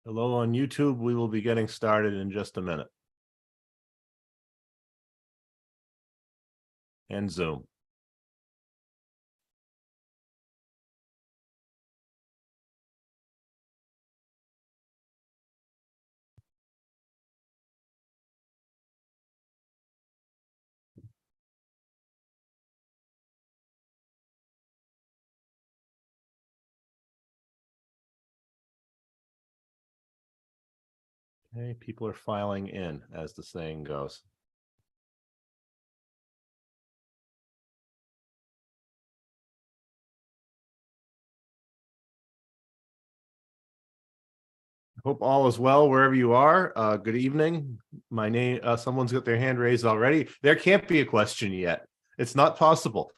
Hello on YouTube. We will be getting started in just a minute. And Zoom. Okay, people are filing in, as the saying goes. Hope all is well wherever you are. Good evening. My name, someone's got their hand raised already. There can't be a question yet. It's not possible.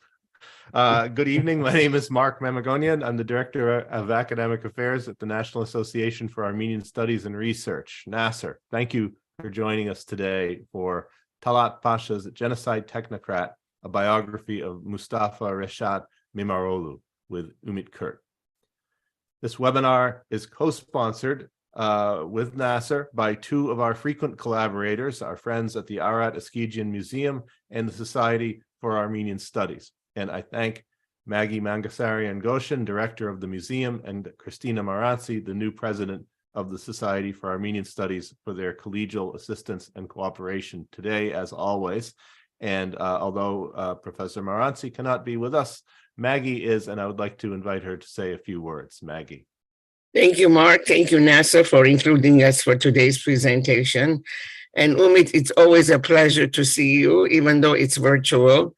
Good evening. My name is Mark Mamagonian. I'm the Director of Academic Affairs at the National Association for Armenian Studies and Research, NASR. Thank you for joining us today for Talat Pasha's Genocide, Technocrat, a biography of Mustafa, Reşat, Mimaroğlu with Umit. This webinar is co-sponsored with NASR by two of our frequent collaborators, our friends at the Arat Eskijian Museum and the Society for Armenian Studies. And I thank Maggie Mangasarian Goshen, director of the museum, and Christina Maranzi, the new president of the Society for Armenian Studies, for their collegial assistance and cooperation today, as always. And although Professor Maranzi cannot be with us, Maggie is, and I would like to invite her to say a few words. Maggie. Thank you, Mark. Thank you, NASA, for including us for today's presentation. And Umit, it's always a pleasure to see you, even though it's virtual.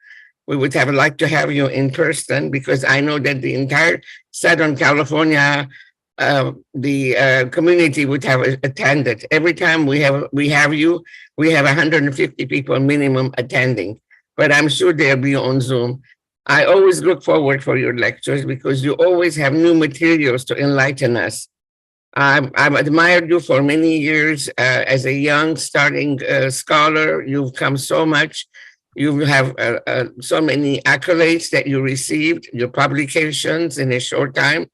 We would have liked to have you in person because I know that the entire Southern California, the community would have attended. Every time we have you, we have 150 people minimum attending, but I'm sure they'll be on Zoom. I always look forward for your lectures because you always have new materials to enlighten us. I've admired you for many years as a young starting scholar. You've come so much. You have so many accolades that you received, your publications in a short time.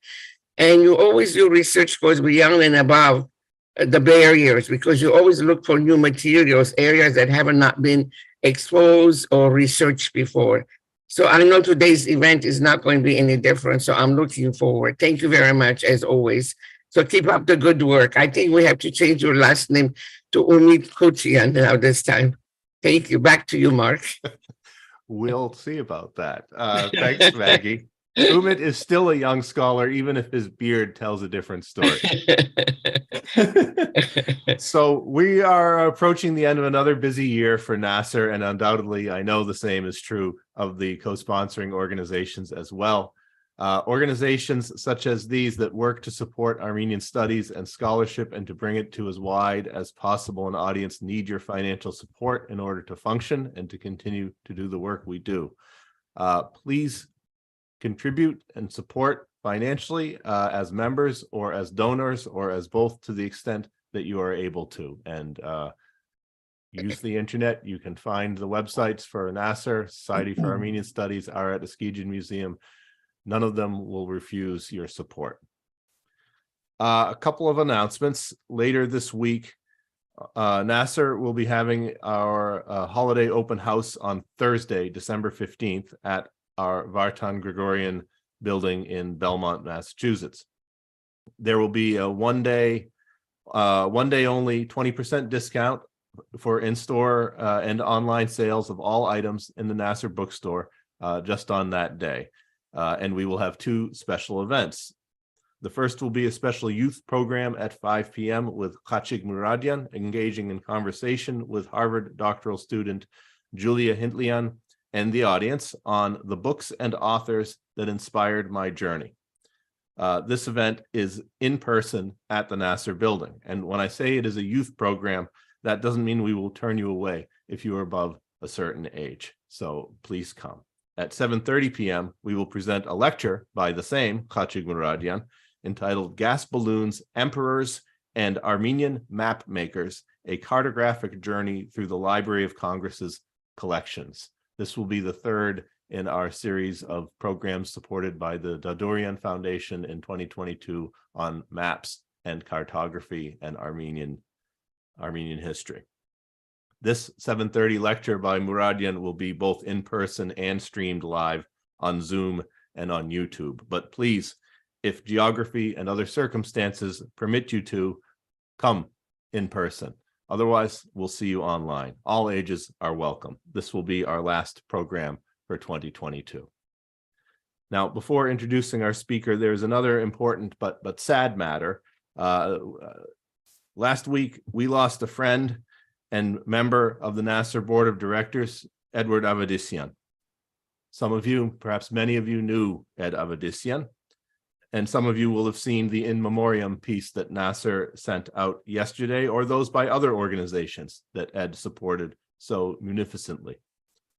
And you always do research goes beyond and above the barriers because you always look for new materials, areas that have not been exposed or researched before. So I know today's event is not going to be any different. So I'm looking forward. Thank you very much, as always. So keep up the good work. I think we have to change your last name to Umit Kuchian now this time. Thank you. Back to you, Mark. We'll see about that. Thanks, Maggie. Umit is still a young scholar, even if his beard tells a different story. So we are approaching the end of another busy year for NASR, and undoubtedly, I know the same is true of the co-sponsoring organizations as well. Organizations such as these that work to support Armenian studies and scholarship and to bring it to as wide as possible an audience need your financial support in order to function and to continue to do the work we do. Please contribute and support financially as members or as donors or as both to the extent that you are able to. And use the internet. You can find the websites for NASR, Society for Armenian Studies, Arat Eskijian Museum. None of them will refuse your support. A couple of announcements. Later this week, NASR will be having our holiday open house on Thursday, December 15th at our Vartan Gregorian building in Belmont, Massachusetts. There will be a one day only 20% discount for in-store and online sales of all items in the NASR bookstore just on that day. And we will have two special events. The first will be a special youth program at 5 p.m. with Khachig Muradian, engaging in conversation with Harvard doctoral student Julia Hintlian and the audience on the books and authors that inspired my journey. This event is in person at the NASR building. And when I say it is a youth program, that doesn't mean we will turn you away if you are above a certain age. So please come. At 7:30 p.m., we will present a lecture by the same Khachig Muradian entitled Gas Balloons, Emperors, and Armenian Map Makers, a cartographic journey through the Library of Congress's collections. This will be the third in our series of programs supported by the Dadurian Foundation in 2022 on maps and cartography and Armenian history. This 7:30 lecture by Muradian will be both in person and streamed live on Zoom and on YouTube. But please, if geography and other circumstances permit you to, come in person. Otherwise, we'll see you online. All ages are welcome. This will be our last program for 2022. Now, before introducing our speaker, there's another important but sad matter. Last week, we lost a friend and member of the Nasser Board of Directors, Edward Avedissian. Some of you, perhaps many of you, knew Ed Avedissian, and some of you will have seen the in memoriam piece that Nasser sent out yesterday, or those by other organizations that Ed supported so munificently.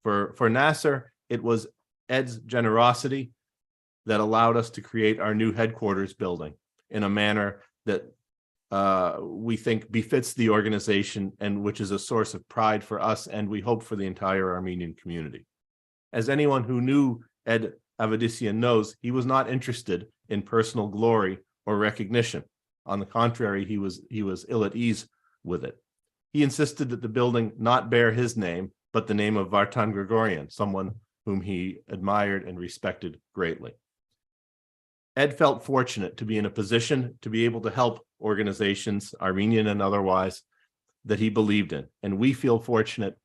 For Nasser, it was Ed's generosity that allowed us to create our new headquarters building in a manner that we think befits the organization and which is a source of pride for us, and we hope for the entire Armenian community. As anyone who knew Ed Avedissian knows, he was not interested in personal glory or recognition. On the contrary, he was ill at ease with it. He insisted that the building not bear his name, but the name of Vartan Grigoryan, someone whom he admired and respected greatly. Ed felt fortunate to be in a position to be able to help organizations, Armenian and otherwise, that he believed in. And we feel fortunate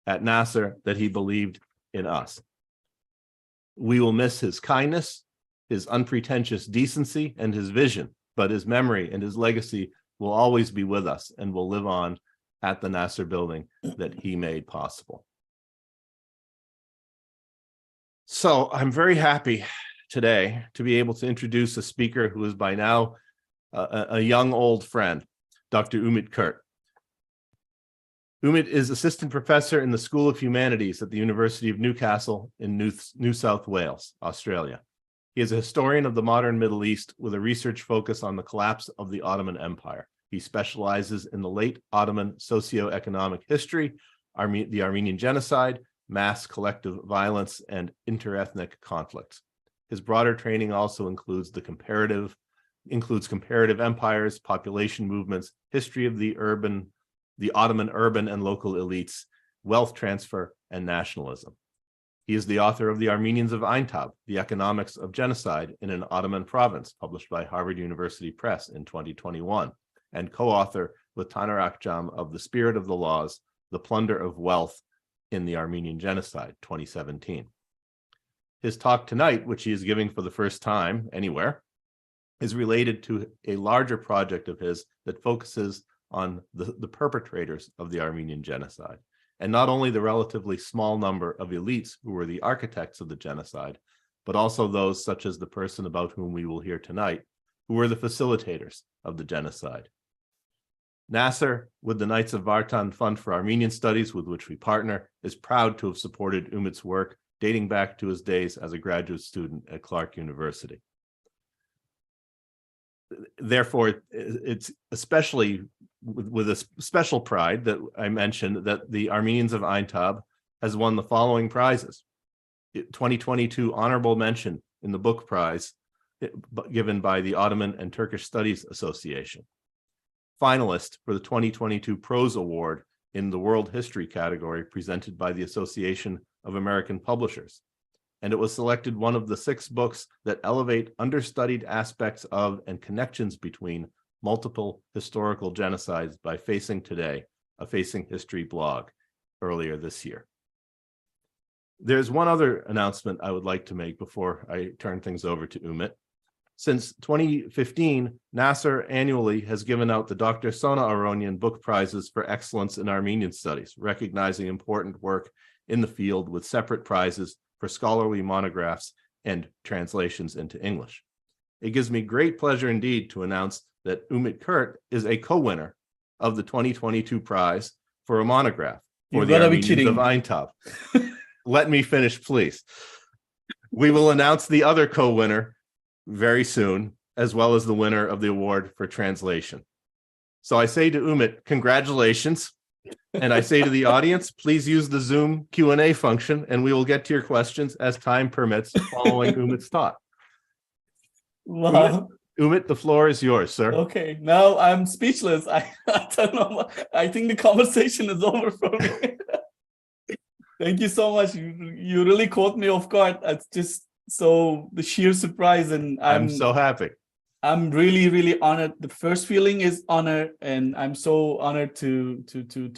at Nasser that he believed in us. We will miss his kindness, his unpretentious decency, and his vision, but his memory and his legacy will always be with us and will live on at the Nasser building that he made possible. So I'm very happy today to be able to introduce a speaker who is by now a young old friend, Dr. Umit Kurt. Umit is assistant professor in the School of Humanities at the University of Newcastle in New South Wales, Australia. He is a historian of the modern Middle East with a research focus on the collapse of the Ottoman Empire. He specializes in the late Ottoman socio-economic history, the Armenian Genocide, mass collective violence, and interethnic conflicts. His broader training also includes comparative empires, population movements, history of the Ottoman urban and local elites, wealth transfer, and nationalism. He is the author of The Armenians of Aintab, The Economics of Genocide in an Ottoman Province, published by Harvard University Press in 2021, and co-author with Taner Akjam of The Spirit of the Laws, The Plunder of Wealth in the Armenian Genocide, 2017. His talk tonight, which he is giving for the first time anywhere, is related to a larger project of his that focuses on the perpetrators of the Armenian Genocide, and not only the relatively small number of elites who were the architects of the genocide, but also those such as the person about whom we will hear tonight, who were the facilitators of the genocide. Nasser, with the Knights of Vartan Fund for Armenian Studies, with which we partner, is proud to have supported Umit's work dating back to his days as a graduate student at Clark University. Therefore, it's especially with a special pride that I mentioned that the Armenians of Aintab has won the following prizes. 2022 honorable mention in the book prize given by the Ottoman and Turkish Studies Association. Finalist for the 2022 Prose Award in the World History category presented by the Association of American Publishers. And it was selected one of the 6 books that elevate understudied aspects of and connections between multiple historical genocides by Facing Today, a Facing History blog, earlier this year. There's one other announcement I would like to make before I turn things over to Umit. Since 2015, Nasser annually has given out the Dr. Sona Aronian Book Prizes for Excellence in Armenian Studies, recognizing important work in the field with separate prizes for scholarly monographs and translations into English. It gives me great pleasure indeed to announce that Umit Kurt is a co-winner of the 2022 prize for a monograph for the Armenians of Aintab. Let me finish, please. We will announce the other co-winner very soon, as well as the winner of the award for translation. So I say to Umit, congratulations. And I say to the audience, please use the Zoom Q&A function, and we will get to your questions as time permits following Umit's talk. Wow. Umit, the floor is yours, sir. Okay, now I'm speechless. I don't know. I think the conversation is over for me. Thank you so much. You really caught me off guard. It's just so the sheer surprise, and I'm so happy. I'm really, really honored. The first feeling is honor, and I'm so honored to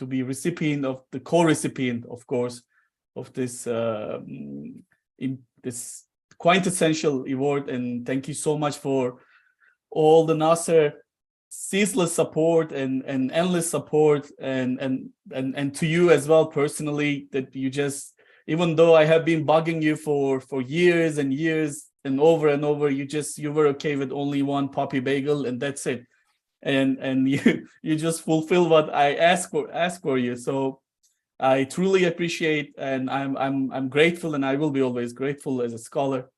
be recipient of the co-recipient, of course, of this this quintessential award. And thank you so much for all the Nasser ceaseless support and endless support, and to you as well personally, that you just, even though I have been bugging you for years and years and over, you were okay with only one poppy bagel, and that's it. And you just fulfill what I ask for you. So I truly appreciate, and I'm grateful, and I will be always grateful as a scholar,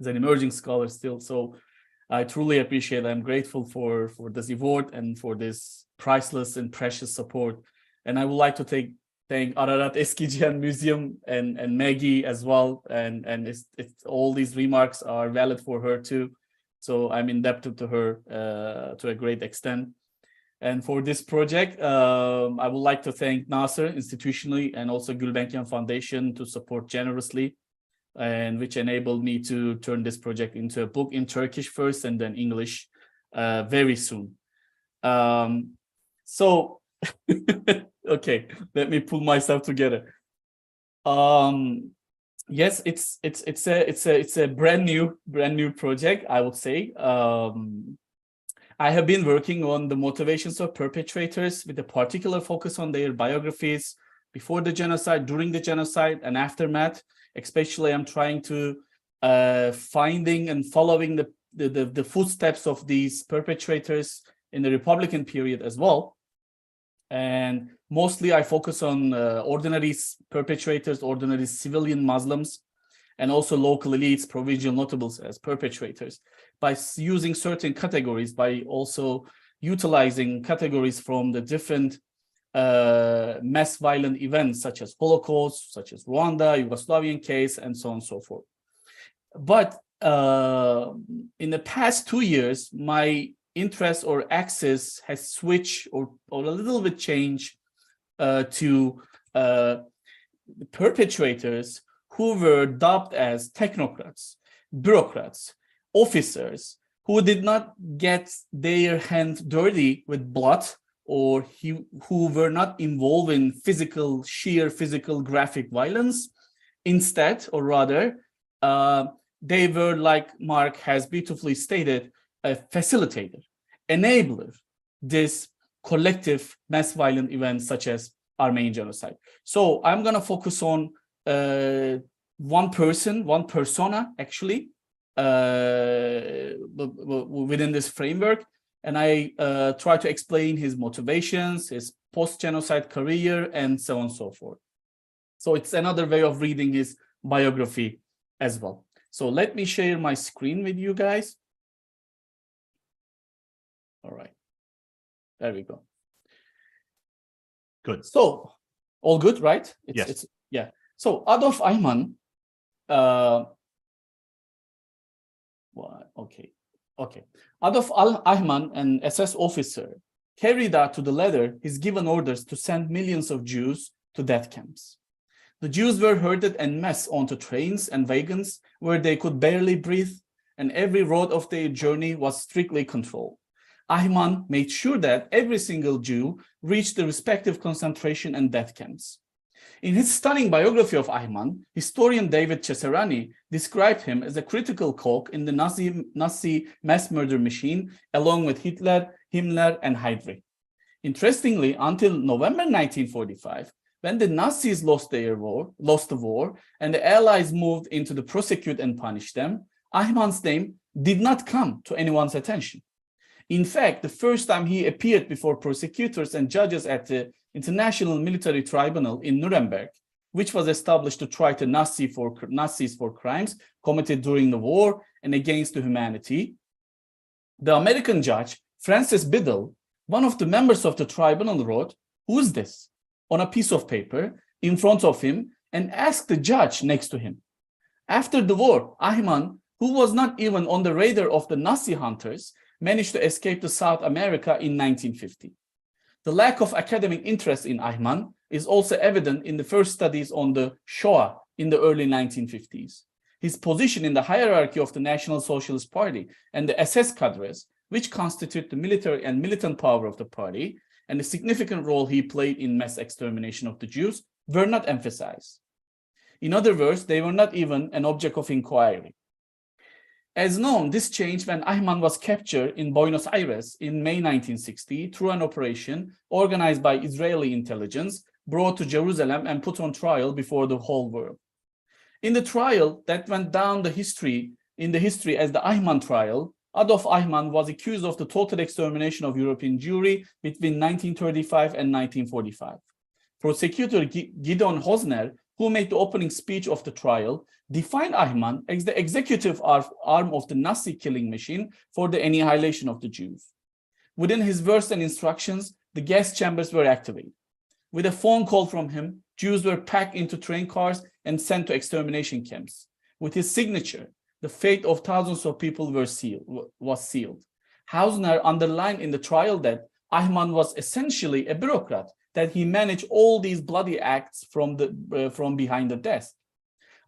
as an emerging scholar still. So I truly appreciate it. I'm grateful for this award and for this priceless and precious support. And I would like to thank Ararat Eskici Museum and Maggie as well. And it's all these remarks are valid for her too. So I'm indebted to her to a great extent. And for this project, I would like to thank Nasser institutionally, and also Gulbenkian Foundation to support generously, and which enabled me to turn this project into a book in Turkish first and then English very soon. So, okay, let me pull myself together. Yes, it's a brand new project, I would say. I have been working on the motivations of perpetrators with a particular focus on their biographies before the genocide, during the genocide, and aftermath. Especially, I'm trying to finding and following the footsteps of these perpetrators in the Republican period as well. And mostly I focus on ordinary perpetrators, ordinary civilian Muslims, and also local elites, provincial notables as perpetrators, by using certain categories, by also utilizing categories from the different mass violent events such as Holocaust, such as Rwanda, Yugoslavian case, and so on and so forth. But in the past 2 years, my interest or axis has switched or a little bit changed to the perpetrators who were dubbed as technocrats, bureaucrats, officers, who did not get their hands dirty with blood, or who were not involved in sheer physical graphic violence. Instead, or rather, they were, like Mark has beautifully stated, a facilitator, enabler, this collective mass violent events such as Armenian genocide. So I'm gonna focus on one persona actually, within this framework. And I try to explain his motivations, his post-genocide career, and so on and so forth. So it's another way of reading his biography as well. So let me share my screen with you guys. All right, there we go. Good. So all good, right? Yes. Yeah. So Adolf Eichmann, Okay. Adolf Eichmann, an SS officer, carried out to the letter his given orders to send millions of Jews to death camps. The Jews were herded en masse onto trains and wagons where they could barely breathe, and every road of their journey was strictly controlled. Eichmann made sure that every single Jew reached the respective concentration and death camps. In his stunning biography of Eichmann, historian David Cesarani described him as a critical cog in the Nazi mass murder machine, along with Hitler, Himmler, and Heydrich. Interestingly, until November 1945, when the Nazis lost the war, and the Allies moved in to prosecute and punish them, Eichmann's name did not come to anyone's attention. In fact, the first time he appeared before prosecutors and judges at the International Military Tribunal in Nuremberg, which was established to try the Nazis for crimes committed during the war and against the humanity, the American judge, Francis Biddle, one of the members of the tribunal, wrote, "Who's this?" on a piece of paper in front of him and asked the judge next to him. After the war, Eichmann who was not even on the radar of the Nazi hunters, managed to escape to South America in 1950. The lack of academic interest in Ayman is also evident in the first studies on the Shoah in the early 1950s. His position in the hierarchy of the National Socialist Party and the SS cadres, which constitute the military and militant power of the party, and the significant role he played in mass extermination of the Jews, were not emphasized. In other words, they were not even an object of inquiry. As known, this changed when Ayman was captured in Buenos Aires in May 1960 through an operation organized by Israeli intelligence, brought to Jerusalem and put on trial before the whole world. In the trial that went down in the history as the Ayman trial, Adolf Ayman was accused of the total extermination of European Jewry between 1935 and 1945. Prosecutor Gideon Hosner, who made the opening speech of the trial, defined Ayman as the executive arm of the Nazi killing machine for the annihilation of the Jews. Within his words and instructions, the gas chambers were activated. With a phone call from him, Jews were packed into train cars and sent to extermination camps. With his signature, the fate of thousands of people was sealed. Hausner underlined in the trial that Ayman was essentially a bureaucrat, that he managed all these bloody acts from behind the desk.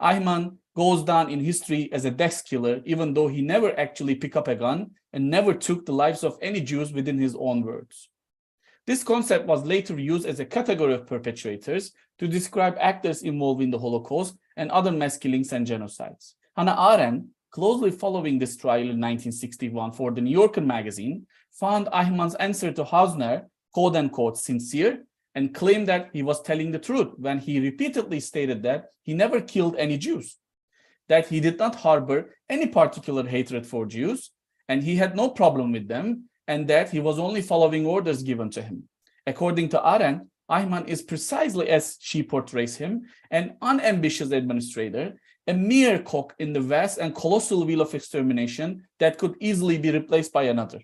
Ayman goes down in history as a desk killer, even though he never actually picked up a gun and never took the lives of any Jews within his own words. This concept was later used as a category of perpetrators to describe actors involved in the Holocaust and other mass killings and genocides. Hannah Arendt, closely following this trial in 1961 for the New Yorker magazine, found Ayman's answer to Hausner, quote-unquote, sincere, and claimed that he was telling the truth when he repeatedly stated that he never killed any Jews, that he did not harbor any particular hatred for Jews, and he had no problem with them, and that he was only following orders given to him. According to Arendt, Ayman is precisely as she portrays him, an unambitious administrator, a mere cog in the vast and colossal wheel of extermination that could easily be replaced by another.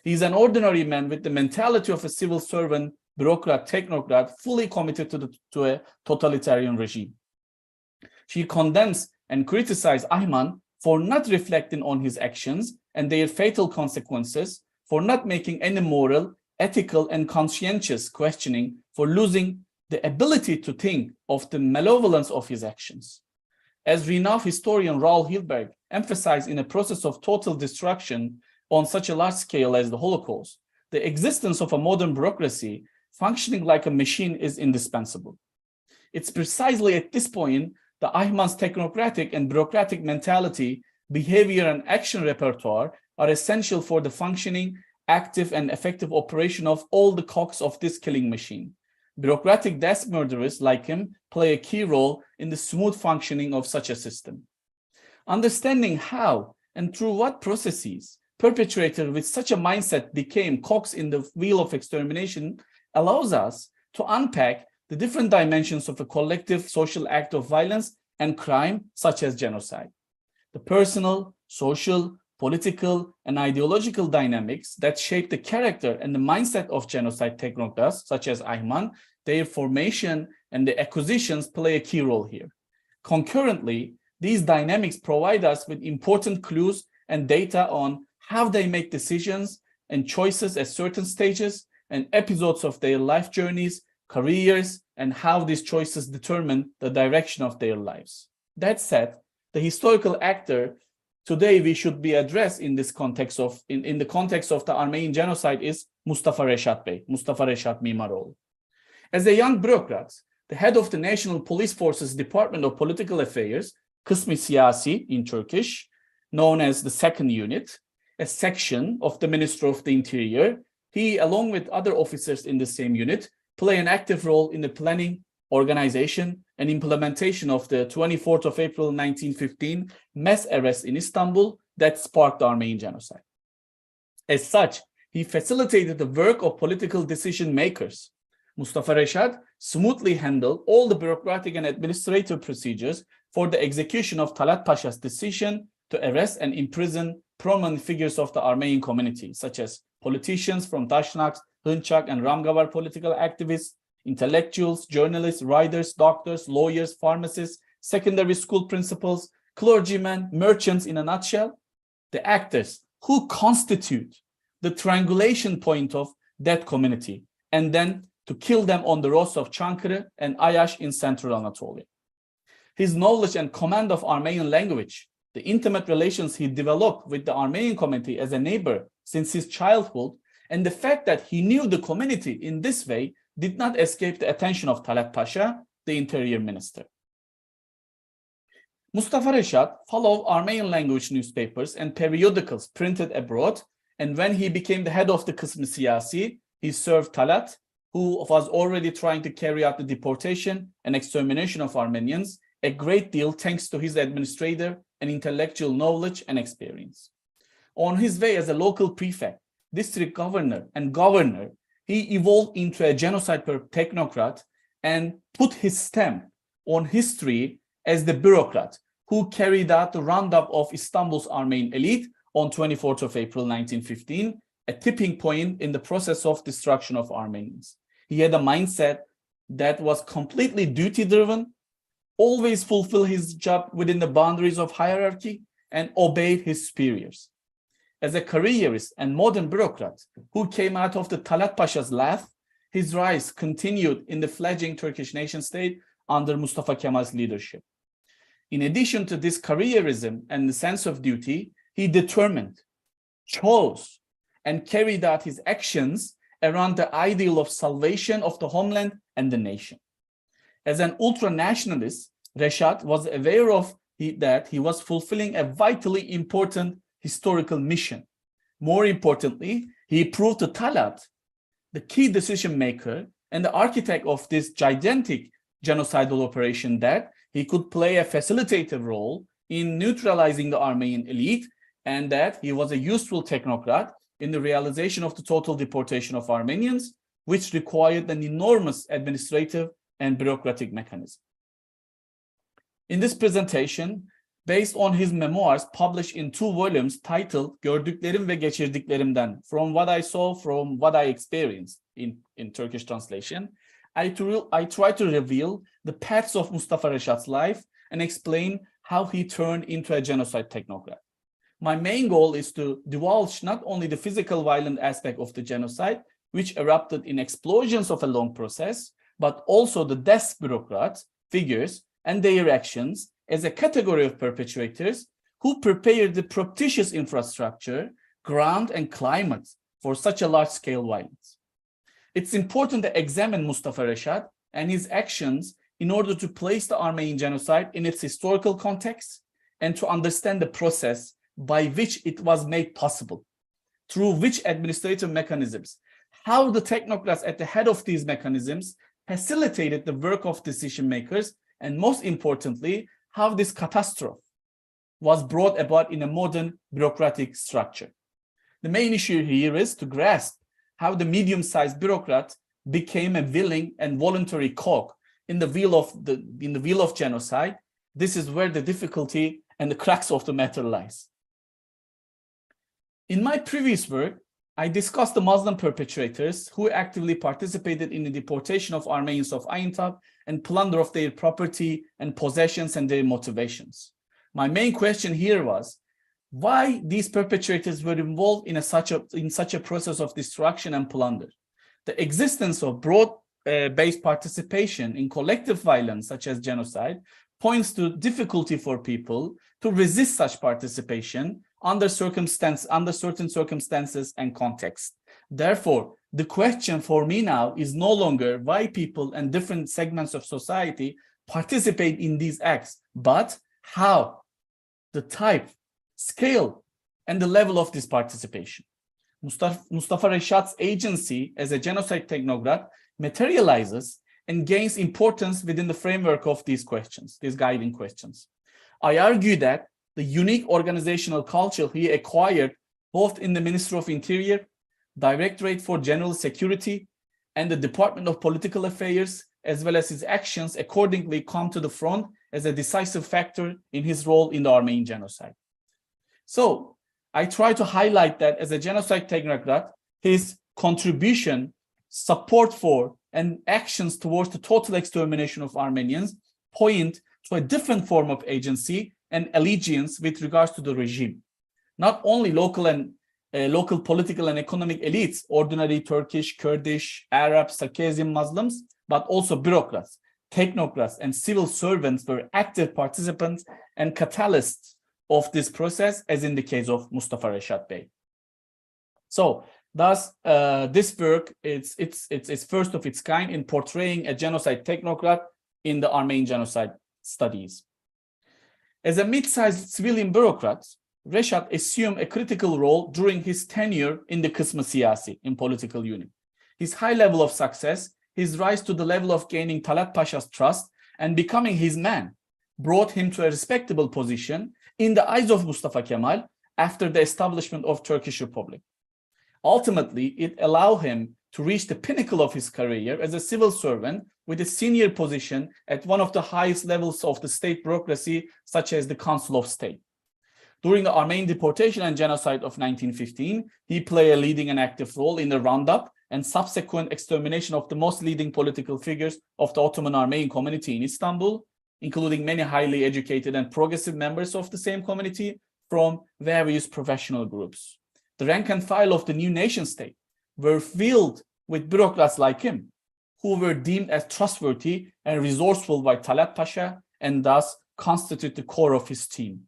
He is an ordinary man with the mentality of a civil servant, bureaucrat, technocrat, fully committed to a totalitarian regime. She condemns and criticizes Ayman for not reflecting on his actions and their fatal consequences, for not making any moral, ethical, and conscientious questioning, for losing the ability to think of the malevolence of his actions. As renowned historian Raoul Hilberg emphasized in a process of total destruction on such a large scale as the Holocaust, the existence of a modern bureaucracy functioning like a machine is indispensable. It's precisely at this point that Ayman's technocratic and bureaucratic mentality, behavior, and action repertoire are essential for the functioning, active, and effective operation of all the cogs of this killing machine. Bureaucratic desk murderers like him play a key role in the smooth functioning of such a system. Understanding how and through what processes perpetrators with such a mindset became cogs in the wheel of extermination allows us to unpack the different dimensions of a collective social act of violence and crime, such as genocide. The personal, social, political, and ideological dynamics that shape the character and the mindset of genocide technocrats, such as Ayman, their formation and the acquisitions play a key role here. Concurrently, these dynamics provide us with important clues and data on how they make decisions and choices at certain stages and episodes of their life journeys, careers, and how these choices determine the direction of their lives. That said, the historical actor today we should be addressed in this context of in the context of the Armenian genocide is Mustafa Reşat Bey, Mustafa Reşat Mimaroğlu. As a young bureaucrat, the head of the National Police Force's Department of Political Affairs, Kısmi Siyasi in Turkish, known as the Second Unit, a section of the Ministry of the Interior, he, along with other officers in the same unit, play an active role in the planning, organization, and implementation of the 24th of April 1915 mass arrest in Istanbul that sparked the Armenian genocide. As such, he facilitated the work of political decision makers. Mustafa Reşat smoothly handled all the bureaucratic and administrative procedures for the execution of Talat Pasha's decision to arrest and imprison prominent figures of the Armenian community, such as politicians from Daşnak, Hınçak, and Ramgavar political activists, intellectuals, journalists, writers, doctors, lawyers, pharmacists, secondary school principals, clergymen, merchants in a nutshell, the actors who constitute the triangulation point of that community, and then to kill them on the roads of Çankırı and Ayaş in central Anatolia. His knowledge and command of Armenian language, the intimate relations he developed with the Armenian community as a neighbor since his childhood, and the fact that he knew the community in this way did not escape the attention of Talat Pasha, the interior minister. Mustafa Reşat followed Armenian language newspapers and periodicals printed abroad, and when he became the head of the Kısmı Siyasi, he served Talat, who was already trying to carry out the deportation and extermination of Armenians, a great deal thanks to his administrative and intellectual knowledge and experience. On his way as a local prefect, district governor, and governor, he evolved into a genocide technocrat and put his stamp on history as the bureaucrat who carried out the roundup of Istanbul's Armenian elite on 24th of April 1915, a tipping point in the process of destruction of Armenians. He had a mindset that was completely duty-driven, always fulfilled his job within the boundaries of hierarchy, and obeyed his superiors. As a careerist and modern bureaucrat who came out of the Talat Pasha's lap, his rise continued in the fledgling Turkish nation-state under Mustafa Kemal's leadership. In addition to this careerism and the sense of duty, he determined, chose, and carried out his actions around the ideal of salvation of the homeland and the nation. As an ultra-nationalist, Reşat was aware of that he was fulfilling a vitally important historical mission. More importantly, he proved to Talat, the key decision maker and the architect of this gigantic genocidal operation, that he could play a facilitative role in neutralizing the Armenian elite, and that he was a useful technocrat in the realization of the total deportation of Armenians, which required an enormous administrative and bureaucratic mechanism. In this presentation, based on his memoirs published in 2 volumes titled Gördüklerim ve Geçirdiklerimden, From What I Saw, From What I Experienced in Turkish translation, I try to reveal the paths of Mustafa Reşat's life and explain how he turned into a genocide technocrat. My main goal is to divulge not only the physical violent aspect of the genocide, which erupted in explosions of a long process, but also the desk bureaucrats, figures, and their actions as a category of perpetrators who prepared the propitious infrastructure, ground, and climate for such a large-scale violence. It's important to examine Mustafa Reşat and his actions in order to place the Armenian genocide in its historical context and to understand the process by which it was made possible, through which administrative mechanisms, how the technocrats at the head of these mechanisms facilitated the work of decision makers, and most importantly, how this catastrophe was brought about in a modern bureaucratic structure. The main issue here is to grasp how the medium-sized bureaucrat became a willing and voluntary cog in the wheel of genocide. This is where the difficulty and the crux of the matter lies. In my previous work, I discussed the Muslim perpetrators who actively participated in the deportation of Armenians of Aintab and plunder of their property and possessions and their motivations. My main question here was why these perpetrators were involved in such a process of destruction and plunder. The existence of broad-based participation in collective violence such as genocide points to difficulty for people to resist such participation under certain circumstances and contexts. Therefore, the question for me now is no longer why people and different segments of society participate in these acts, but how, the type, scale, and the level of this participation. Mustafa Reşat's agency as a genocide technocrat materializes and gains importance within the framework of these questions, these guiding questions. I argue that the unique organizational culture he acquired both in the Ministry of Interior, Directorate for General Security, and the Department of Political Affairs, as well as his actions accordingly come to the front as a decisive factor in his role in the Armenian genocide. So I try to highlight that as a genocide technocrat, his contribution, support for, and actions towards the total extermination of Armenians point to a different form of agency and allegiance with regards to the regime. Not only local political and economic elites, ordinary Turkish, Kurdish, Arab, Circassian Muslims, but also bureaucrats, technocrats, and civil servants were active participants and catalysts of this process, as in the case of Mustafa Reşat Bey. So, thus, this work it's first of its kind in portraying a genocide technocrat in the Armenian genocide studies. As a mid-sized civilian bureaucrat, Reşat assumed a critical role during his tenure in the Kısmı Siyasi, in political unit. His high level of success, his rise to the level of gaining Talat Pasha's trust and becoming his man, brought him to a respectable position in the eyes of Mustafa Kemal after the establishment of Turkish Republic. Ultimately, it allowed him to reach the pinnacle of his career as a civil servant with a senior position at one of the highest levels of the state bureaucracy, such as the Council of State. During the Armenian deportation and genocide of 1915, he played a leading and active role in the roundup and subsequent extermination of the most leading political figures of the Ottoman Armenian community in Istanbul, including many highly educated and progressive members of the same community from various professional groups. The rank and file of the new nation state were filled with bureaucrats like him, who were deemed as trustworthy and resourceful by Talat Pasha and thus constitute the core of his team.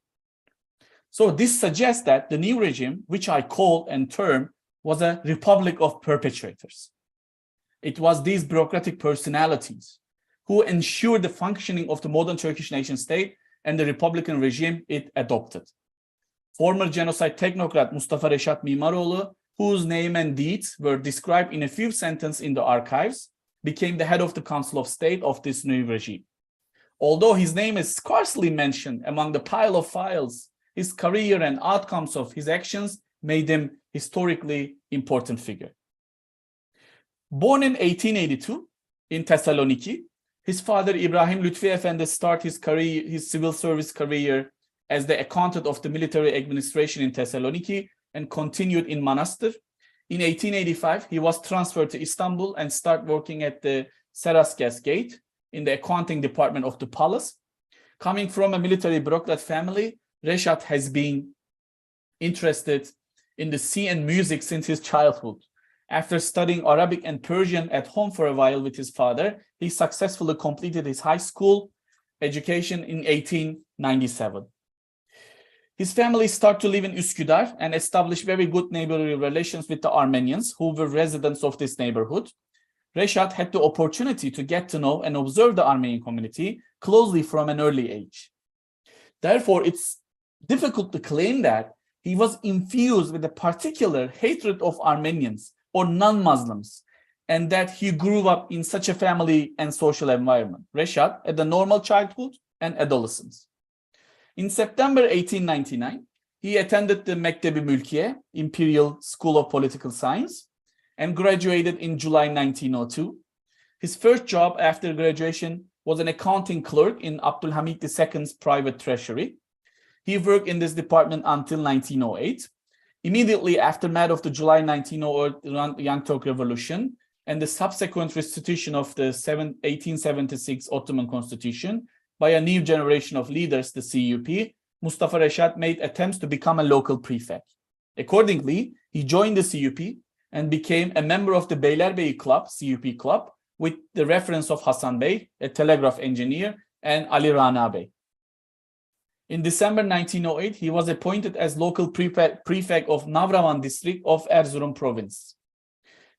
So this suggests that the new regime, which I call and term, was a republic of perpetrators. It was these bureaucratic personalities who ensured the functioning of the modern Turkish nation state and the republican regime it adopted. Former genocide technocrat Mustafa Reşat Mimaroğlu, whose name and deeds were described in a few sentences in the archives, became the head of the Council of State of this new regime. Although his name is scarcely mentioned among the pile of files, his career and outcomes of his actions made him historically important figure. Born in 1882 in Thessaloniki, his father Ibrahim Lütfi Efendi started his civil service career as the accountant of the military administration in Thessaloniki and continued in Manastır. In 1885, he was transferred to Istanbul and started working at the Seraskas Gate in the accounting department of the palace. Coming from a military bureaucrat family, Reşat has been interested in the sea and music since his childhood. After studying Arabic and Persian at home for a while with his father, he successfully completed his high school education in 1897. His family started to live in Üsküdar and established very good neighborly relations with the Armenians who were residents of this neighborhood. Reşat had the opportunity to get to know and observe the Armenian community closely from an early age. Therefore, it's difficult to claim that he was infused with a particular hatred of Armenians or non-Muslims, and that he grew up in such a family and social environment. Reşat had a normal childhood and adolescence. In September 1899, he attended the Mektebi Mülkiye, Imperial School of Political Science, and graduated in July 1902. His first job after graduation was an accounting clerk in Abdülhamit II's private treasury. He worked in this department until 1908. Immediately aftermath of the July 1908 Young Turk Revolution and the subsequent restitution of the 1876 Ottoman Constitution by a new generation of leaders, the CUP, Mustafa Reşat made attempts to become a local prefect. Accordingly, he joined the CUP and became a member of the Beylerbeyi Club, CUP Club, with the reference of Hasan Bey, a telegraph engineer, and Ali Rana Bey. In December 1908, he was appointed as local prefect of Navraman district of Erzurum province.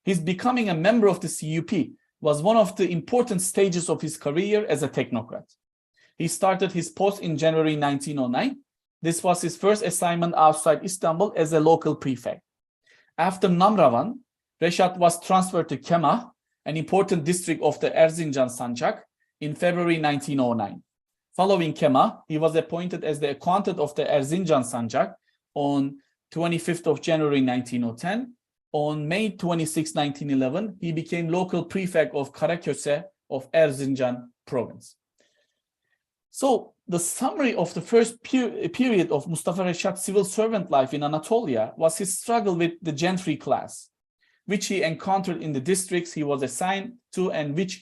His becoming a member of the CUP was one of the important stages of his career as a technocrat. He started his post in January 1909. This was his first assignment outside Istanbul as a local prefect. After Namravan, Reşat was transferred to Kemah, an important district of the Erzincan Sancak, in February 1909. Following Kemah, he was appointed as the accountant of the Erzincan Sancak on 25th of January 1910. On May 26, 1911, he became local prefect of Karaköse of Erzincan province. So the summary of the first period of Mustafa Reşat's civil servant life in Anatolia was his struggle with the gentry class, which he encountered in the districts he was assigned to and which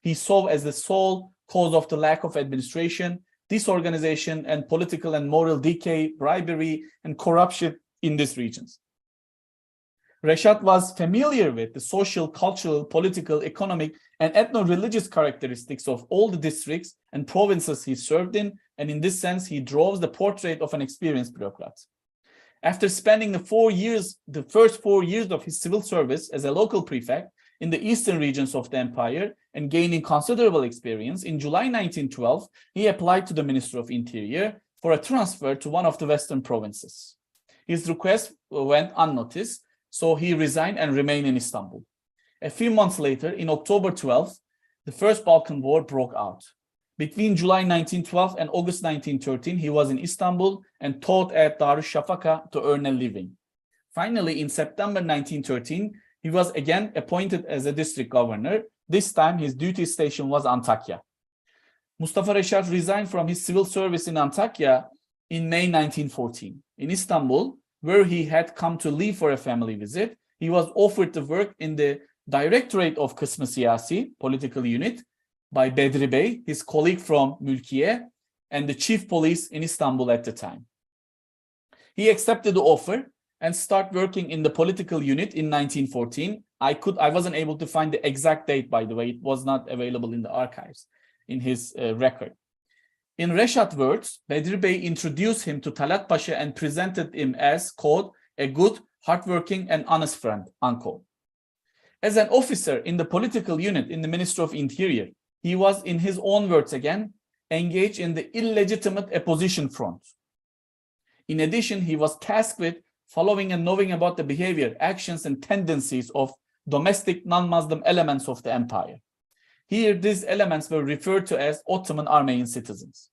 he saw as the sole cause of the lack of administration, disorganization, and political and moral decay, bribery, and corruption in these regions. Reşat was familiar with the social, cultural, political, economic, and ethno-religious characteristics of all the districts and provinces he served in, and in this sense, he draws the portrait of an experienced bureaucrat. After spending the first 4 years of his civil service as a local prefect in the eastern regions of the empire and gaining considerable experience, in July 1912, he applied to the Minister of Interior for a transfer to one of the western provinces. His request went unnoticed, so he resigned and remained in Istanbul. A few months later, in October 12th, the First Balkan War broke out. Between July 1912 and August 1913, he was in Istanbul and taught at Darüşşafaka to earn a living. Finally, in September 1913, he was again appointed as a district governor. This time, his duty station was Antakya. Mustafa Reşat resigned from his civil service in Antakya in May 1914. In Istanbul, where he had come to live for a family visit, he was offered to work in the Directorate of Kısmı Siyasi, political unit, by Bedri Bey, his colleague from Mülkiye, and the chief police in Istanbul at the time. He accepted the offer and started working in the political unit in 1914. I wasn't able to find the exact date, by the way. It was not available in the archives, in his record. In Reşat's words, Bedri Bey introduced him to Talat Pasha and presented him as, quote, a good, hardworking, and honest friend, unquote. As an officer in the political unit in the Ministry of Interior, he was, in his own words again, engaged in the illegitimate opposition front. In addition, he was tasked with following and knowing about the behavior, actions, and tendencies of domestic non-Muslim elements of the empire. Here, these elements were referred to as Ottoman Armenian citizens.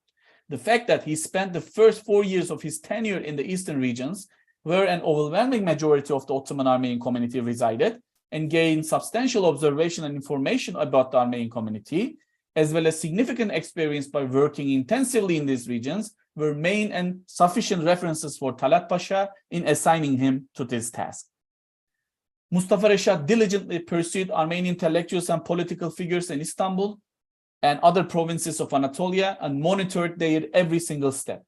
The fact that he spent the first 4 years of his tenure in the eastern regions, where an overwhelming majority of the Ottoman Armenian community resided, and gained substantial observation and information about the Armenian community, as well as significant experience by working intensively in these regions, were main and sufficient references for Talat Pasha in assigning him to this task. Mustafa Reşat diligently pursued Armenian intellectuals and political figures in Istanbul and other provinces of Anatolia and monitored their every single step.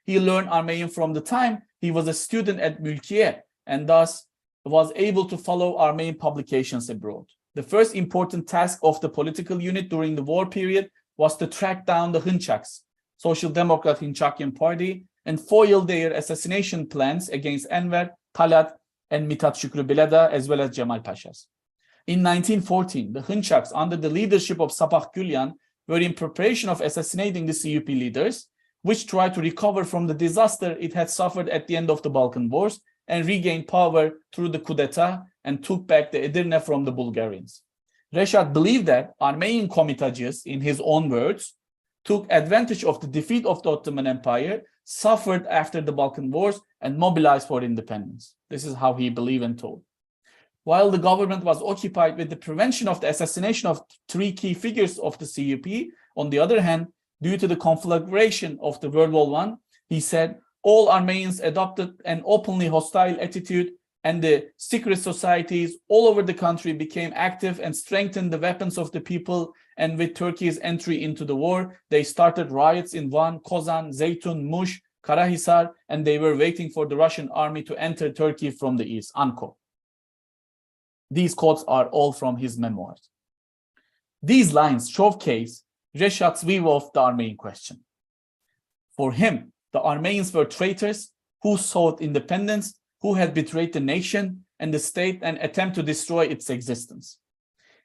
He learned Armenian from the time he was a student at Mülkiye and thus was able to follow Armenian publications abroad. The first important task of the political unit during the war period was to track down the Hınçaks, Social Democrat Hınçakyan Party, and foil their assassination plans against Enver, Talat, and Mithat Şükrü Bilada, as well as Cemal Pasha's. In 1914, the Hınçaks, under the leadership of Sabah Gülyan, were in preparation of assassinating the CUP leaders, which tried to recover from the disaster it had suffered at the end of the Balkan Wars and regain power through the coup d'etat and took back the Edirne from the Bulgarians. Reşat believed that Armenian komitacıs, in his own words, took advantage of the defeat of the Ottoman Empire, suffered after the Balkan Wars, and mobilized for independence. This is how he believed and told. While the government was occupied with the prevention of the assassination of 3 key figures of the CUP, on the other hand, due to the conflagration of the World War I, he said, all Armenians adopted an openly hostile attitude, and the secret societies all over the country became active and strengthened the weapons of the people. And with Turkey's entry into the war, they started riots in Van, Kozan, Zeytun, Muş, Karahisar, and they were waiting for the Russian army to enter Turkey from the east, unquote. These quotes are all from his memoirs. These lines showcase Reşat's view of the Armenian question. For him, the Armenians were traitors who sought independence, who had betrayed the nation and the state and attempt to destroy its existence.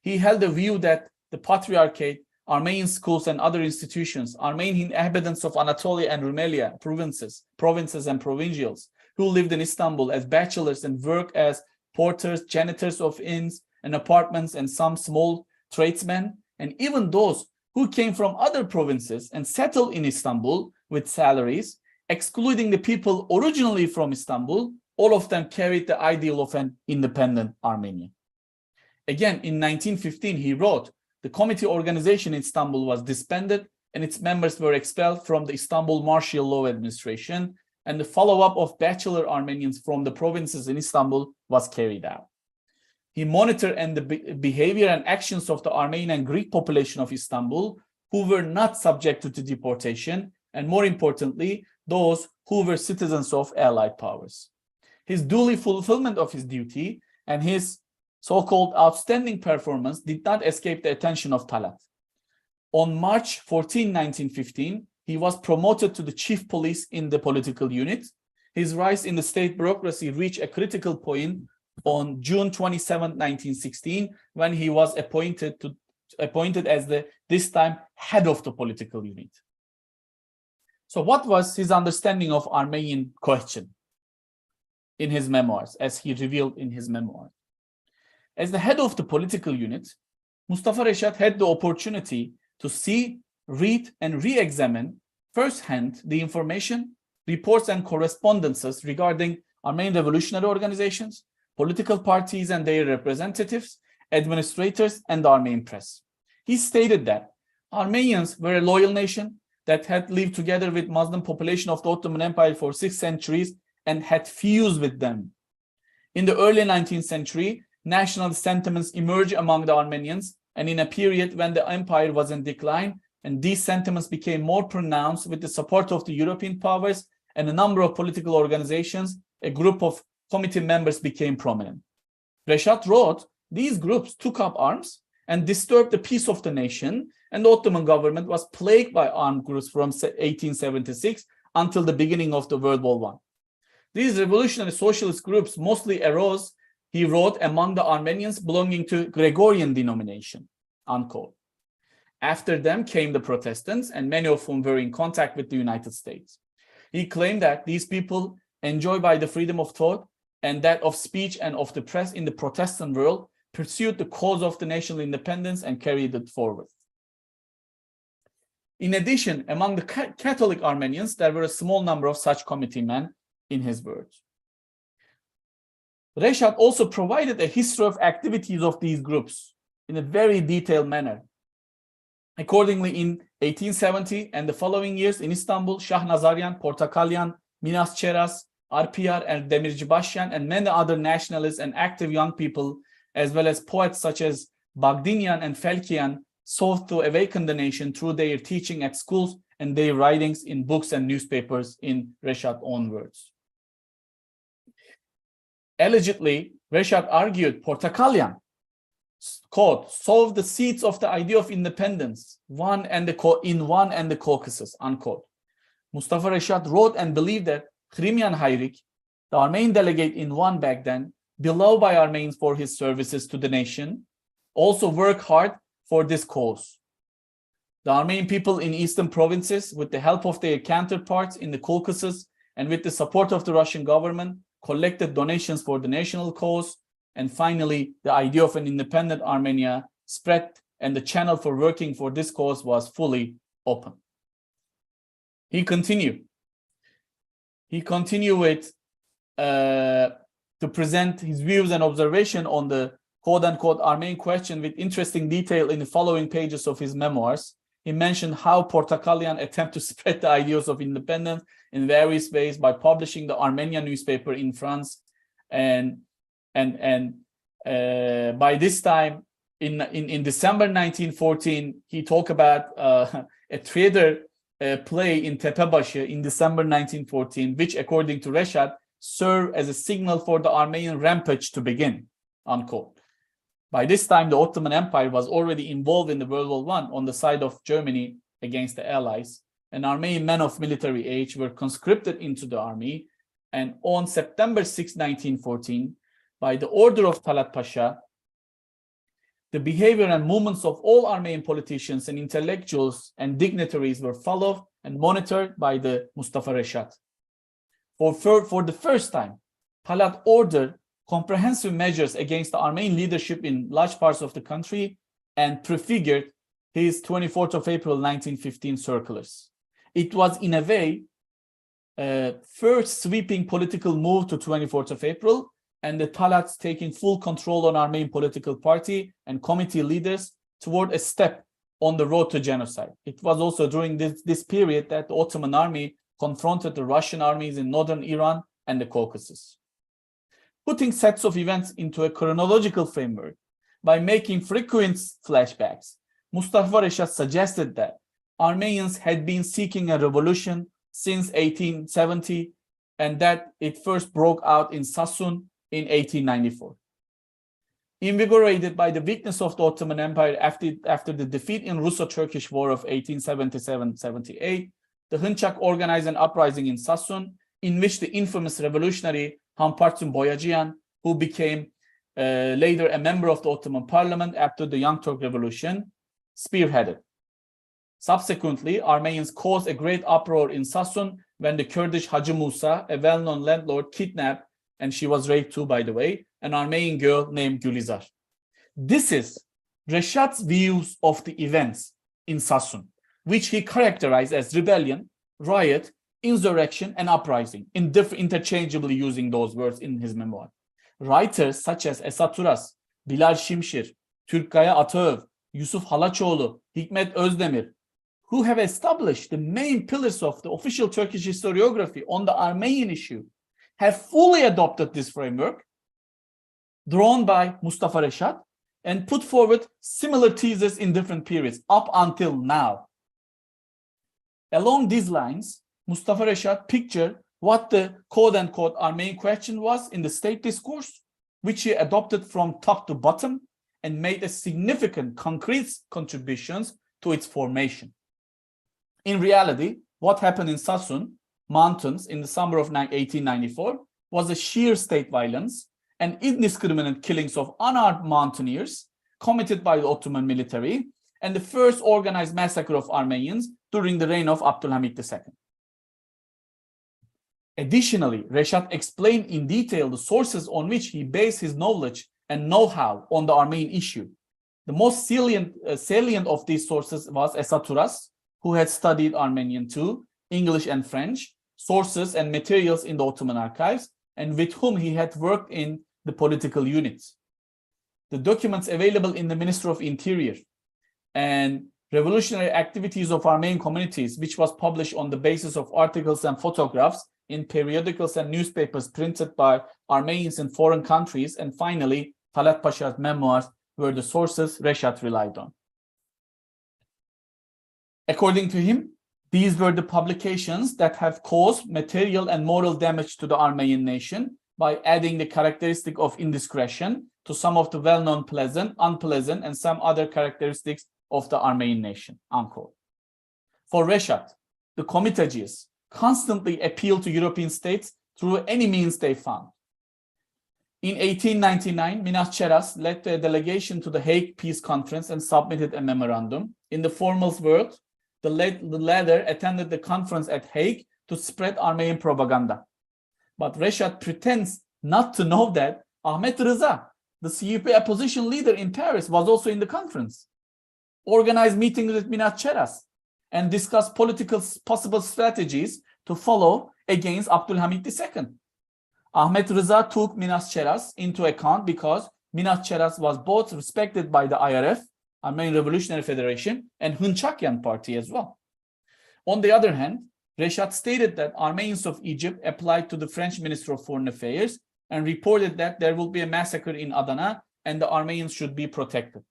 He held a view that the Patriarchate, Armenian schools and other institutions, Armenian inhabitants of Anatolia and Rumelia, provinces and provincials, who lived in Istanbul as bachelors and worked as porters, janitors of inns and apartments, and some small tradesmen, and even those who came from other provinces and settled in Istanbul with salaries, excluding the people originally from Istanbul, all of them carried the ideal of an independent Armenia. Again, in 1915, he wrote, the committee organization in Istanbul was disbanded and its members were expelled from the Istanbul martial law administration, and the follow-up of bachelor Armenians from the provinces in Istanbul was carried out. He monitored the behavior and actions of the Armenian and Greek population of Istanbul, who were not subjected to deportation and more importantly, those who were citizens of Allied powers. His duly fulfillment of his duty and his so-called outstanding performance did not escape the attention of Talat. On March 14, 1915, he was promoted to the chief police in the political unit. His rise in the state bureaucracy reached a critical point on June 27, 1916, when he was appointed as this time head of the political unit. So what was his understanding of Armenian question in his memoirs, as he revealed in his memoir? As the head of the political unit, Mustafa Reşat had the opportunity to see, read, and re-examine firsthand the information, reports, and correspondences regarding Armenian revolutionary organizations, political parties and their representatives, administrators, and the Armenian press. He stated that Armenians were a loyal nation that had lived together with Muslim population of the Ottoman Empire for 6 centuries and had fused with them. In the early 19th century, nationalist sentiments emerged among the Armenians, and in a period when the empire was in decline, and these sentiments became more pronounced with the support of the European powers and a number of political organizations, a group of committee members became prominent. Reşat wrote, these groups took up arms and disturbed the peace of the nation, and the Ottoman government was plagued by armed groups from 1876 until the beginning of the World War I. These revolutionary socialist groups mostly arose, he wrote, among the Armenians belonging to Gregorian denomination, unquote. After them came the Protestants, and many of whom were in contact with the United States. He claimed that these people, enjoyed by the freedom of thought and that of speech and of the press in the Protestant world, pursued the cause of the national independence and carried it forward. In addition, among the Catholic Armenians, there were a small number of such committeemen, in his words. Reşat also provided a history of activities of these groups in a very detailed manner. Accordingly, in 1870 and the following years in Istanbul, Shah Nazaryan, Portakalyan, Minas Çeras, RPR, and Demircibaşyan, and many other nationalists and active young people, as well as poets such as Bagdinian and Felkian, sought to awaken the nation through their teaching at schools and their writings in books and newspapers, in Reşat's own words. Allegedly, Reşat argued Portakalyan, quote, sowed the seeds of the idea of independence in one and the Caucasus, unquote. Mustafa Reşat wrote and believed that Khrimian Hayrik, the Armenian delegate in one back then, beloved by Armenians for his services to the nation, also worked hard for this cause. The Armenian people in eastern provinces, with the help of their counterparts in the Caucasus and with the support of the Russian government, collected donations for the national cause, and finally, the idea of an independent Armenia spread, and the channel for working for this cause was fully open. He continued with to present his views and observation on the quote-unquote Armenian question with interesting detail in the following pages of his memoirs. He mentioned how Portakalyan attempted to spread the ideas of independence in various ways by publishing the Armenian newspaper in France, and by this time, in December 1914, he talked about a theater play in Tepebaşı in December 1914, which, according to Reşat, served as a signal for the Armenian rampage to begin, unquote. By this time, the Ottoman Empire was already involved in the World War I on the side of Germany against the Allies, and Armenian men of military age were conscripted into the army, and on September 6, 1914, by the order of Talat Pasha, the behavior and movements of all Armenian politicians and intellectuals and dignitaries were followed and monitored by the Mustafa Reşat. For the first time, Talat ordered comprehensive measures against the Armenian leadership in large parts of the country and prefigured his 24th of April 1915 circulars. It was, in a way, first sweeping political move to 24th of April, and the Talat taking full control on Armenian political party and committee leaders toward a step on the road to genocide. It was also during this period that the Ottoman army confronted the Russian armies in northern Iran and the Caucasus. Putting sets of events into a chronological framework by making frequent flashbacks, Mustafa Reşat suggested that Armenians had been seeking a revolution since 1870, and that it first broke out in Sassoon in 1894. Invigorated by the weakness of the Ottoman Empire after the defeat in Russo-Turkish War of 1877-78, the Hınçak organized an uprising in Sassoon, in which the infamous revolutionary Hampartun Boyajian, who became later a member of the Ottoman Parliament after the Young Turk Revolution, spearheaded. Subsequently, Armenians caused a great uproar in Sassoon when the Kurdish Hacı Musa, a well-known landlord, kidnapped, and she was raped too, by the way, an Armenian girl named Gülizar. This is Reşat's views of the events in Sassoon, which he characterized as rebellion, riot, insurrection, and uprising, interchangeably using those words in his memoir. Writers such as Esat Turas, Bilal Şimşir, Türkkaya Ataöv, Yusuf Halaçoğlu, Hikmet Özdemir, who have established the main pillars of the official Turkish historiography on the Armenian issue, have fully adopted this framework drawn by Mustafa Reşat and put forward similar theses in different periods up until now. Along these lines, Mustafa Reşat pictured what the quote-unquote Armenian question was in the state discourse, which he adopted from top to bottom and made a significant concrete contributions to its formation. In reality, what happened in Sassoon Mountains in the summer of 1894 was a sheer state violence and indiscriminate killings of unarmed mountaineers committed by the Ottoman military, and the first organized massacre of Armenians during the reign of Abdülhamit II. Additionally, Reşat explained in detail the sources on which he based his knowledge and know-how on the Armenian issue. The most salient of these sources was Esat Turas, who had studied Armenian too, English and French, sources and materials in the Ottoman archives, and with whom he had worked in the political units. The documents available in the Ministry of Interior and revolutionary activities of Armenian communities, which was published on the basis of articles and photographs in periodicals and newspapers printed by Armenians in foreign countries, and finally, Talat Pasha's memoirs were the sources Reşat relied on. According to him, these were the publications that have caused material and moral damage to the Armenian nation by adding the characteristic of indiscretion to some of the well-known pleasant, unpleasant, and some other characteristics of the Armenian nation, unquote. For Reşat, the Comitages constantly appealed to European states through any means they found. In 1899, Minas Çeras led a delegation to the Hague Peace Conference and submitted a memorandum. In the formal word, the latter attended the conference at Hague to spread Armenian propaganda. But Reşat pretends not to know that Ahmet Rıza, the CUP opposition leader in Paris, was also in the conference, organized meetings with Minas Çeras, and discussed possible strategies to follow against Abdülhamit II. Ahmet Rıza took Minas Çeras into account because Minas Çeras was both respected by the IRF, Armenian Revolutionary Federation, and Hınçakyan Party as well. On the other hand, Reşat stated that Armenians of Egypt applied to the French Minister of Foreign Affairs and reported that there will be a massacre in Adana and the Armenians should be protected.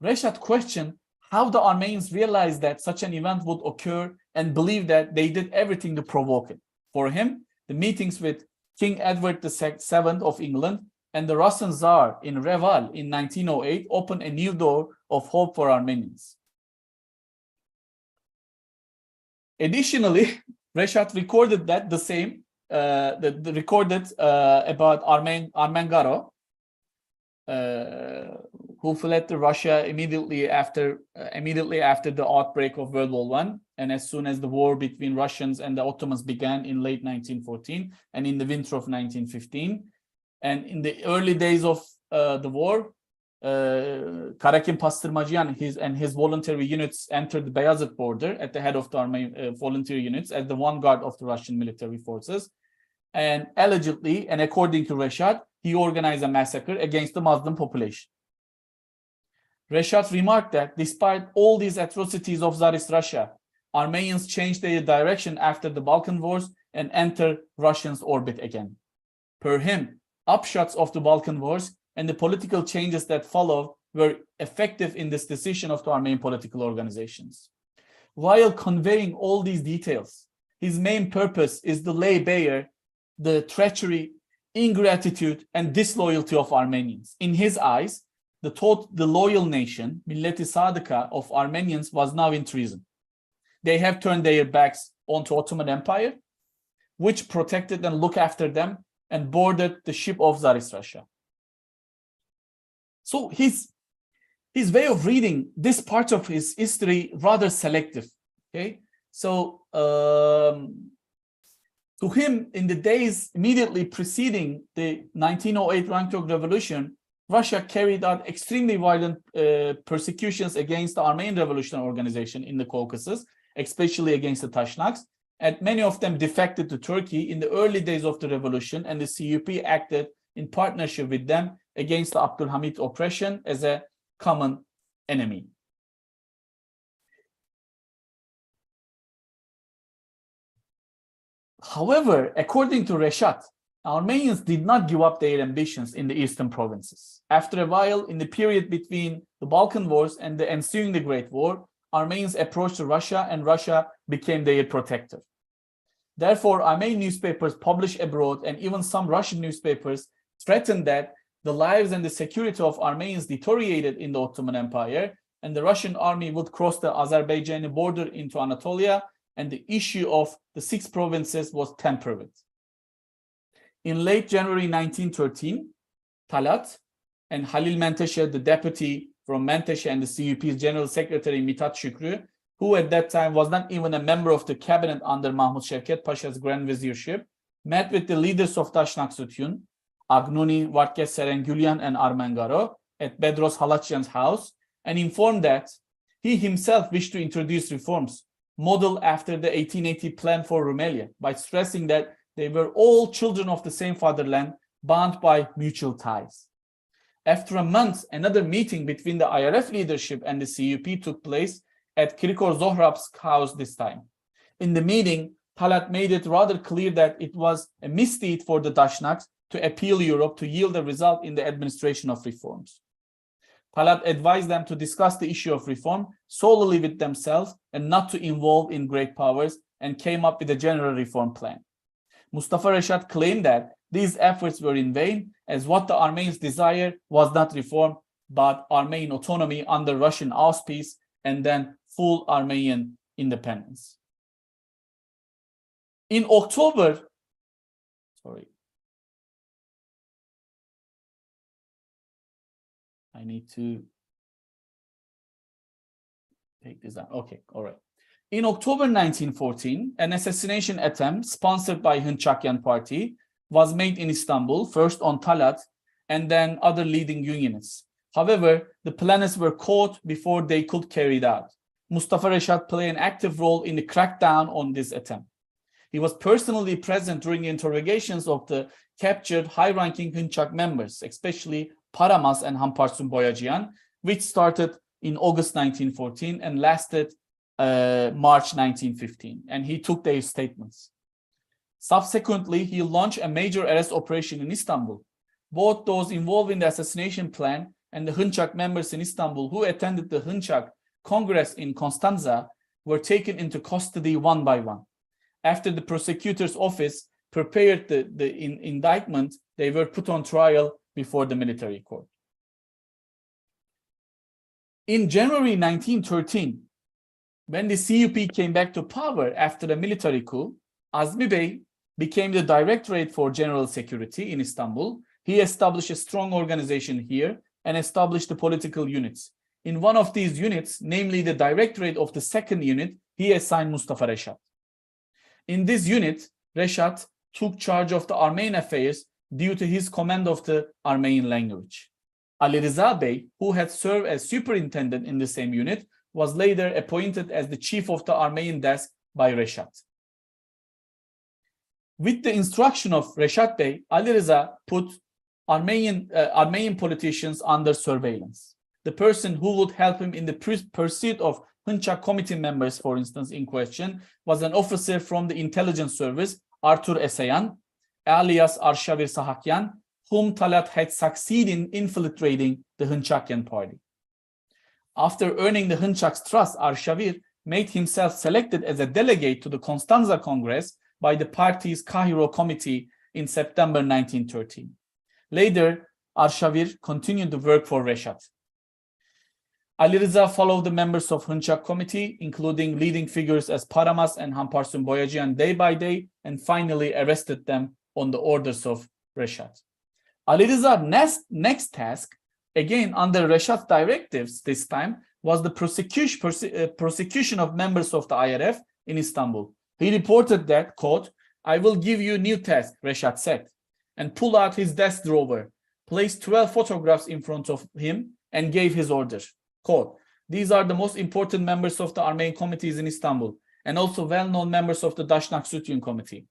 Reşat questioned how the Armenians realized that such an event would occur and believed that they did everything to provoke it. For him, the meetings with King Edward VII of England and the Russian Tsar in Reval in 1908 opened a new door of hope for Armenians. Additionally, Reşat recorded that the same, recorded about Armen Garo, who fled to Russia immediately after the outbreak of World War I, and as soon as the war between Russians and the Ottomans began in late 1914 and in the winter of 1915. And in the early days of the war, Karakin Pastırmacıyan and his voluntary units entered the Beyazıt border at the head of the Armenian volunteer units as the vanguard of the Russian military forces. And allegedly, and according to Reşat, he organized a massacre against the Muslim population. Reşat remarked that despite all these atrocities of Tsarist Russia, Armenians changed their direction after the Balkan Wars and entered Russians' orbit again. Per him, upshots of the Balkan Wars and the political changes that followed were effective in this decision of the Armenian political organizations. while conveying all these details, his main purpose is to lay bare the treachery, ingratitude, and disloyalty of Armenians. In his eyes, the loyal nation, Millet-i Sadıka of Armenians, was now in treason. They have turned their backs onto Ottoman Empire, which protected and looked after them and boarded the ship of Tsarist Russia. So his way of reading this part of his history rather selective. Okay, so to him, in the days immediately preceding the 1908 Rangtok Revolution, Russia carried out extremely violent persecutions against the Armenian Revolutionary Organization in the Caucasus, especially against the Tashnaks, and many of them defected to Turkey in the early days of the revolution, and the CUP acted in partnership with them against the Abdülhamit oppression as a common enemy. However, according to Reşat, Armenians did not give up their ambitions in the eastern provinces. After a while, in the period between the Balkan Wars and the ensuing the Great War, Armenians approached Russia and Russia became their protector. Therefore, Armenian newspapers published abroad and even some Russian newspapers threatened that the lives and the security of Armenians deteriorated in the Ottoman Empire and the Russian army would cross the Azerbaijani border into Anatolia, and the issue of the 6 provinces was tempered with. In late January 1913, Talat and Halil Menteşe, the deputy from Menteşe and the CUP's General Secretary Mithat Şükrü, who at that time was not even a member of the cabinet under Mahmut Şevket Pasha's Grand Viziership, met with the leaders of Dashnak Sütyun, Agnuni, Vartkes Serengülyan, and Armengaro at Bedros Halatyan's house, and informed that he himself wished to introduce reforms modeled after the 1880 plan for Rumelia, by stressing that they were all children of the same fatherland, bound by mutual ties. After a month, another meeting between the IRF leadership and the CUP took place at Kirkor Zohrab's house this time. In the meeting, Talat made it rather clear that it was a misdeed for the Dashnaks to appeal Europe to yield a result in the administration of reforms. Talat advised them to discuss the issue of reform solely with themselves and not to involve in great powers, and came up with a general reform plan. Mustafa Reşat claimed that these efforts were in vain, as what the Armenians desired was not reform, but Armenian autonomy under Russian auspice and then full Armenian independence. In October, I need to take this down. Okay, all right. In October 1914, an assassination attempt sponsored by Hınçakyan Party was made in Istanbul, first on Talat and then other leading unionists. However, the planners were caught before they could carry it out. Mustafa Reşat played an active role in the crackdown on this attempt. He was personally present during the interrogations of the captured high-ranking Hınçak members, especially Paramas and Hamparsun Boyacıyan, which started in August 1914 and lasted March 1915, and he took their statements. Subsequently, he launched a major arrest operation in Istanbul. Both those involved in the assassination plan and the Hınçak members in Istanbul who attended the Hınçak Congress in Constanza were taken into custody one by one. After the prosecutor's office prepared the indictment, they were put on trial before the military court. In January 1913, when the CUP came back to power after a military coup, Azmi Bey became the Directorate for General Security in Istanbul. He established a strong organization here and established the political units. In one of these units, namely the Directorate of the Second Unit, he assigned Mustafa Reşat. In this unit, Reşat took charge of the Armenian affairs due to his command of the Armenian language. Ali Rıza Bey, who had served as superintendent in the same unit, was later appointed as the chief of the Armenian desk by Reşat. With the instruction of Reşat Bey, Ali Rıza put Armenian politicians under surveillance. The person who would help him in the pursuit of Hınçak committee members, for instance, in question, was an officer from the intelligence service, Artur Esayan, alias Arshavir Sahakyan, whom Talat had succeeded in infiltrating the Hınçakyan party. After earning the Hınçak's trust, Arshavir made himself selected as a delegate to the Constanza Congress by the party's Cairo Committee in September 1913. Later, Arshavir continued the work for Reşat. Ali Rıza followed the members of Hınçak Committee, including leading figures as Paramas and Hamparsun Boyajian day by day, and finally arrested them on the orders of Reşat. Ali Rıza's next task, again under Reşat's directives this time, was the prosecution of members of the IRF in Istanbul. He reported that, quote, "I will give you new task," Reşat said, and pulled out his desk drawer, placed 12 photographs in front of him, and gave his order. Quote, "These are the most important members of the Armenian committees in Istanbul, and also well-known members of the Technocrat committee.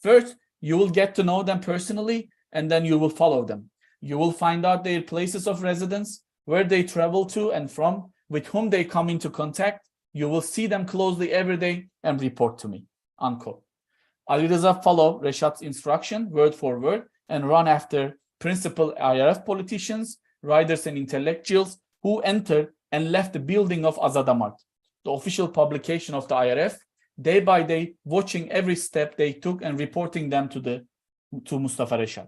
First, you will get to know them personally, and then you will follow them. You will find out their places of residence, where they travel to and from, with whom they come into contact. You will see them closely every day and report to me," unquote. Ali Rıza followed Reşat's instruction word for word and run after principal IRF politicians, writers, and intellectuals who entered and left the building of Azadamart, the official publication of the IRF, day by day, watching every step they took and reporting them to Mustafa Reşat.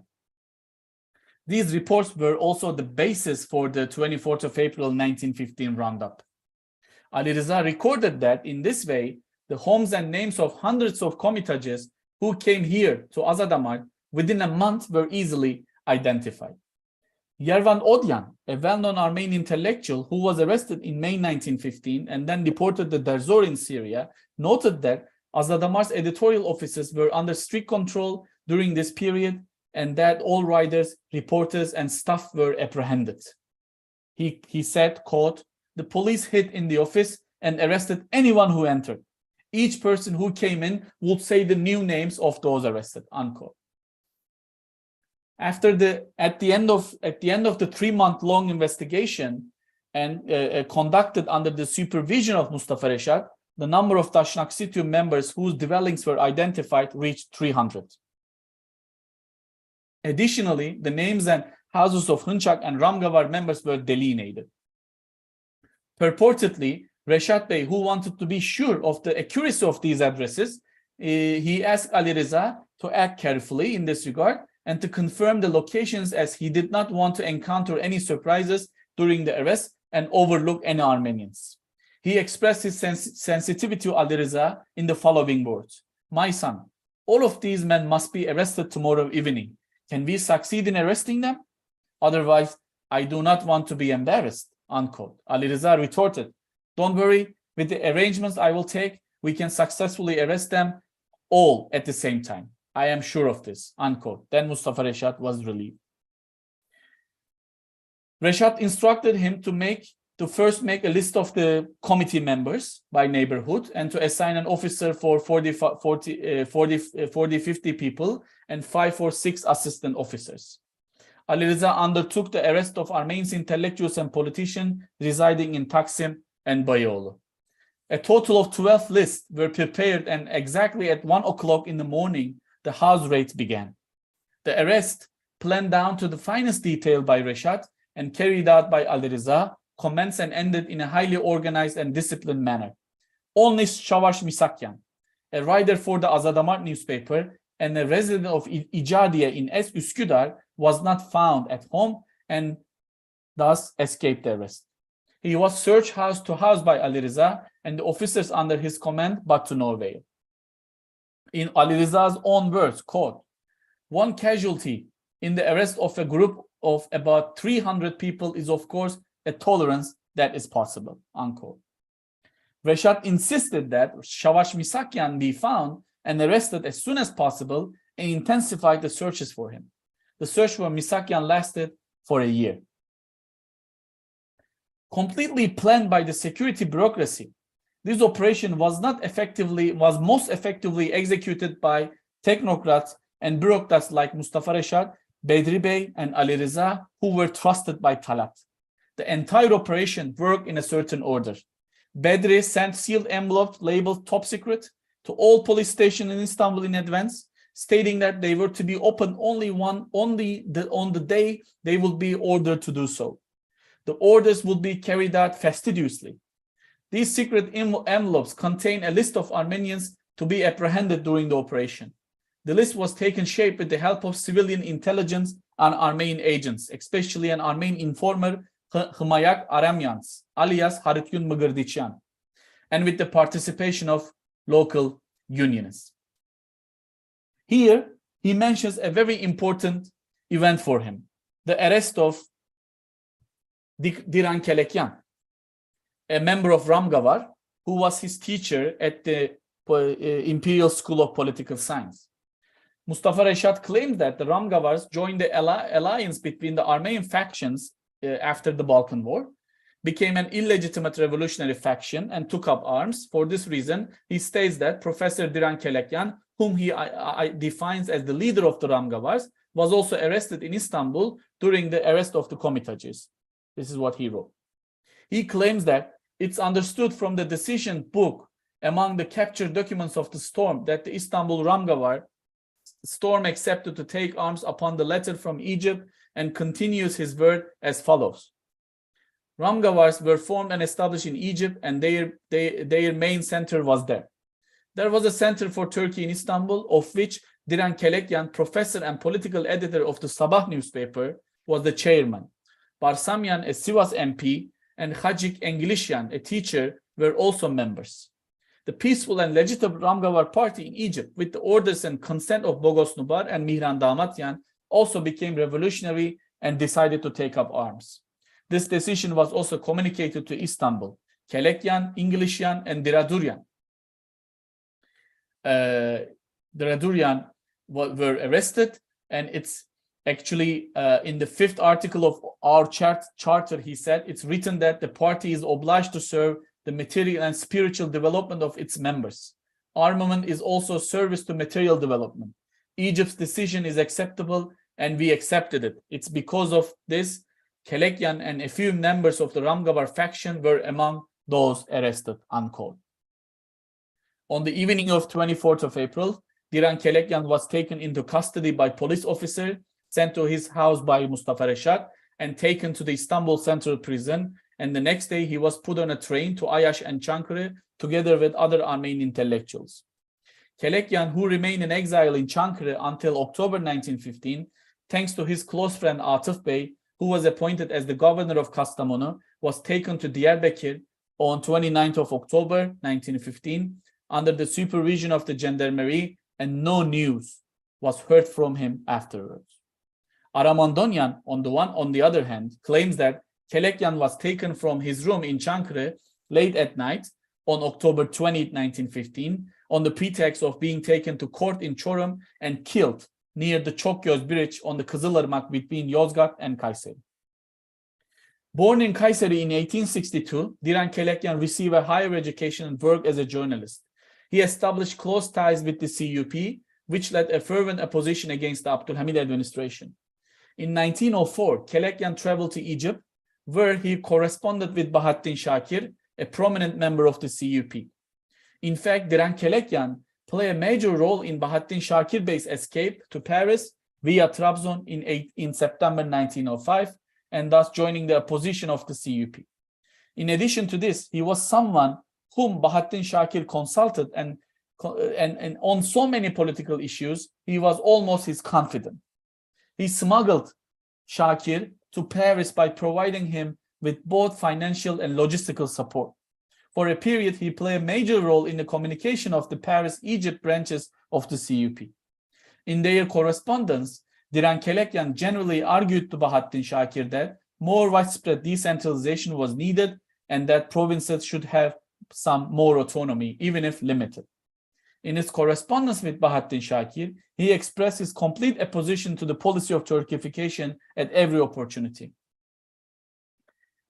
These reports were also the basis for the 24th of April 1915 roundup. Ali Rıza recorded that in this way, the homes and names of hundreds of komitacıs who came here to Azadamart within a month were easily identified. Yervan Odyan, a well-known Armenian intellectual who was arrested in May 1915 and then deported to Derzor in Syria, noted that Azadamart's editorial offices were under strict control during this period and that all writers, reporters, and staff were apprehended. He said, quote, "The police hid in the office and arrested anyone who entered. Each person who came in would say the new names of those arrested," unquote. At the end of the 3-month-long investigation and conducted under the supervision of Mustafa Reşat, the number of Technocrat members whose dwellings were identified reached 300. Additionally, the names and houses of Hınçak and Ramgavar members were delineated. Purportedly, Reşat Bey, who wanted to be sure of the accuracy of these addresses, he asked Ali Rıza to act carefully in this regard and to confirm the locations, as he did not want to encounter any surprises during the arrest and overlook any Armenians. He expressed his sensitivity to Ali Rıza in the following words: "My son, all of these men must be arrested tomorrow evening. Can we succeed in arresting them? Otherwise, I do not want to be embarrassed," unquote. Ali Rıza retorted, "Don't worry, with the arrangements I will take, we can successfully arrest them all at the same time. I am sure of this," unquote. Then Mustafa Reşat was relieved. Reşat instructed him to first make a list of the committee members by neighborhood and to assign an officer for 50 people and 5 or 6 assistant officers. Ali Rıza undertook the arrest of Armenian intellectuals and politicians residing in Taksim and Mimaroğlu. A total of 12 lists were prepared, and exactly at 1 o'clock in the morning, the house raids began. The arrest, planned down to the finest detail by Reşat and carried out by Ali Rıza, commenced and ended in a highly organized and disciplined manner. Only Şavaş Misakyan, a writer for the Azadamart newspaper and a resident of İcadiye in Üsküdar, was not found at home and thus escaped arrest. He was searched house to house by Ali Rıza and the officers under his command, but to no avail. In Ali Rıza's own words, quote, "One casualty in the arrest of a group of about 300 people is, of course, a tolerance that is possible," unquote. Reşat insisted that Şavaş Misakyan be found and arrested as soon as possible and intensified the searches for him. The search for Misakyan lasted for a year. Completely planned by the security bureaucracy, this operation was most effectively executed by technocrats and bureaucrats like Mustafa Reşat, Bedri Bey, and Ali Rıza, who were trusted by Talat. The entire operation worked in a certain order. Bedri sent sealed envelopes labeled "Top Secret" to all police stations in Istanbul in advance, stating that they were to be opened only on the day they would be ordered to do so. The orders would be carried out fastidiously. These secret envelopes contain a list of Armenians to be apprehended during the operation. The list was taken shape with the help of civilian intelligence and Armenian agents, especially an Armenian informer, Hmayak Aramyans, alias Harityun Mgrdicyan, and with the participation of local unionists. Here, he mentions a very important event for him, the arrest of Diran Kelekyan, a member of Ramgavar, who was his teacher at the Imperial School of Political Science. Mustafa Reşat claimed that the Ramgavars joined the alliance between the Armenian factions after the Balkan War, became an illegitimate revolutionary faction, and took up arms. For this reason, he states that Professor Diran Kelekyan, whom he defines as the leader of the Ramgavars, was also arrested in Istanbul during the arrest of the Komitacıs. This is what he wrote. He claims that it's understood from the decision book among the captured documents of the storm that the Istanbul Ramgavar storm accepted to take arms upon the letter from Egypt, and continues his word as follows. Ramgavars were formed and established in Egypt, and their main center was there. There was a center for Turkey in Istanbul, of which Diran Kelekyan, professor and political editor of the Sabah newspaper, was the chairman. Barsamyan, a Sivas MP, and Hacik Englisyan, a teacher, were also members. The peaceful and legitimate Ramgavar party in Egypt, with the orders and consent of Bogos Nubar and Mihran Damatyan, also became revolutionary and decided to take up arms. This decision was also communicated to Istanbul. Kelekyan, Englisyan, and Diraduryan. Diraduryan were arrested, and it's actually in the 5th article of our charter, he said, it's written that the party is obliged to serve the material and spiritual development of its members. Armament is also service to material development. Egypt's decision is acceptable, and we accepted it. It's because of this, Kelekyan and a few members of the Ramgavar faction were among those arrested, unquote. On the evening of 24th of April, Diran Kelekyan was taken into custody by police officer, sent to his house by Mustafa Reşat, and taken to the Istanbul Central Prison. And the next day, he was put on a train to Ayaş and Çankırı, together with other Armenian intellectuals. Kelekyan, who remained in exile in Çankırı until October 1915, thanks to his close friend Atıf Bey, who was appointed as the governor of Kastamonu, was taken to Diyarbakır on 29th of October 1915 under the supervision of the gendarmerie, and no news was heard from him afterwards. Aramandonyan, on the other hand, claims that Kelekyan was taken from his room in Çankırı late at night on October 20, 1915, on the pretext of being taken to court in Çorum and killed near the Çokgöz Bridge on the Kızılırmak between Yozgat and Kayseri. Born in Kayseri in 1862, Diran Kelekyan received a higher education and worked as a journalist. He established close ties with the CUP, which led a fervent opposition against the Abdülhamid administration. In 1904, Kelekyan traveled to Egypt, where he corresponded with Bahattin Şakir, a prominent member of the CUP. In fact, Diran Kelekyan played a major role in Bahattin Şakir Bey's escape to Paris via Trabzon in September 1905, and thus joining the opposition of the CUP. In addition to this, he was someone whom Bahattin Şakir consulted, and on so many political issues, he was almost his confidant. He smuggled Şakir to Paris by providing him with both financial and logistical support. For a period, he played a major role in the communication of the Paris-Egypt branches of the CUP. In their correspondence, Diran Kelekyan generally argued to Bahattin Şakir that more widespread decentralization was needed and that provinces should have some more autonomy, even if limited. In his correspondence with Bahattin Şakir, he expressed his complete opposition to the policy of Turkification at every opportunity.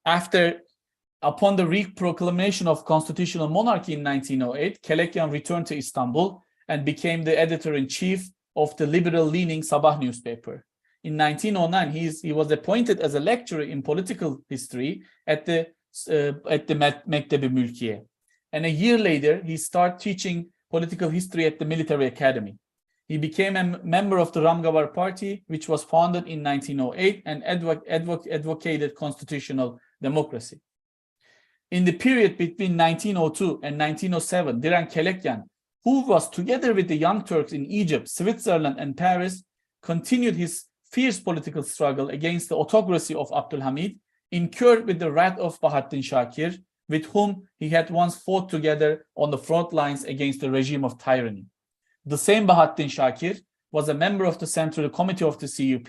Upon the reproclamation of constitutional monarchy in 1908, Kelekyan returned to Istanbul and became the editor-in-chief of the liberal-leaning Sabah newspaper. In 1909, he was appointed as a lecturer in political history at the Mektebi Mülkiye. And a year later, he started teaching political history at the military academy. He became a member of the Ramgavar Party, which was founded in 1908 and advocated constitutional democracy. In the period between 1902 and 1907, Diren Kelekyan, who was together with the Young Turks in Egypt, Switzerland, and Paris, continued his fierce political struggle against the autocracy of Abdülhamid, incurred with the wrath of Bahattin Shakir, with whom he had once fought together on the front lines against the regime of tyranny. The same Bahattin Shakir was a member of the Central Committee of the CUP,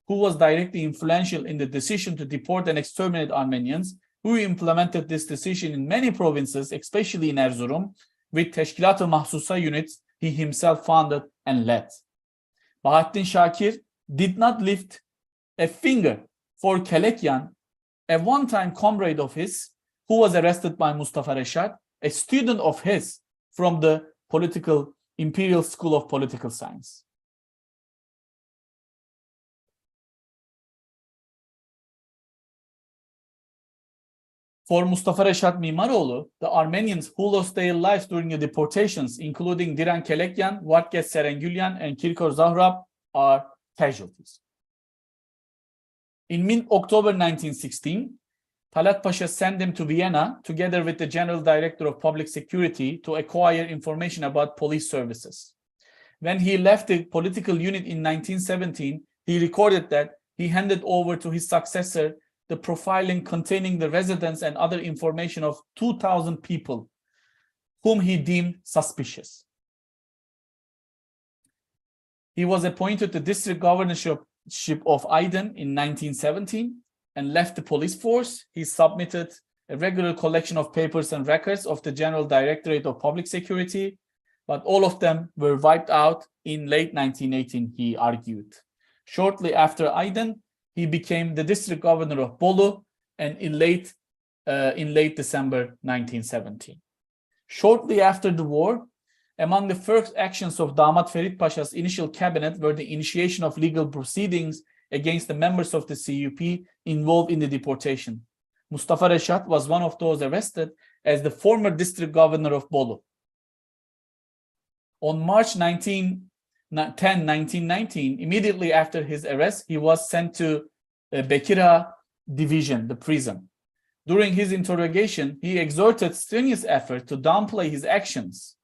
who was directly influential in the decision to deport and exterminate Armenians, who implemented this decision in many provinces, especially in Erzurum, with Teşkilat-ı Mahsusa units he himself founded and led. Bahattin Shakir did not lift a finger for Kelekyan, a one-time comrade of his, who was arrested by Mustafa Reşat, a student of his from the Imperial School of Political Science. For Mustafa Reşat Mimaroğlu, the Armenians who lost their lives during the deportations, including Diren Kelekyan, Vatges Serengülyan, and Kirkor Zahrab, are casualties. In mid-October 1916, Talat Pasha sent him to Vienna together with the General Director of Public Security to acquire information about police services. When he left the political unit in 1917, he recorded that he handed over to his successor the profiling containing the residence and other information of 2,000 people whom he deemed suspicious. He was appointed the district governorship of Aydın in 1917 and left the police force. He submitted a regular collection of papers and records of the General Directorate of Public Security, but all of them were wiped out in late 1918, he argued. Shortly after Aydın, he became the district governor of Bolu, and in late December 1917. Shortly after the war, among the first actions of Damat Ferit Pasha's initial cabinet were the initiation of legal proceedings against the members of the CUP involved in the deportation. Mustafa Reşat was one of those arrested as the former district governor of Bolu. On March 10, 1919, immediately after his arrest, he was sent to Bekira division, the prison. During his interrogation, he exerted strenuous effort to downplay his actions.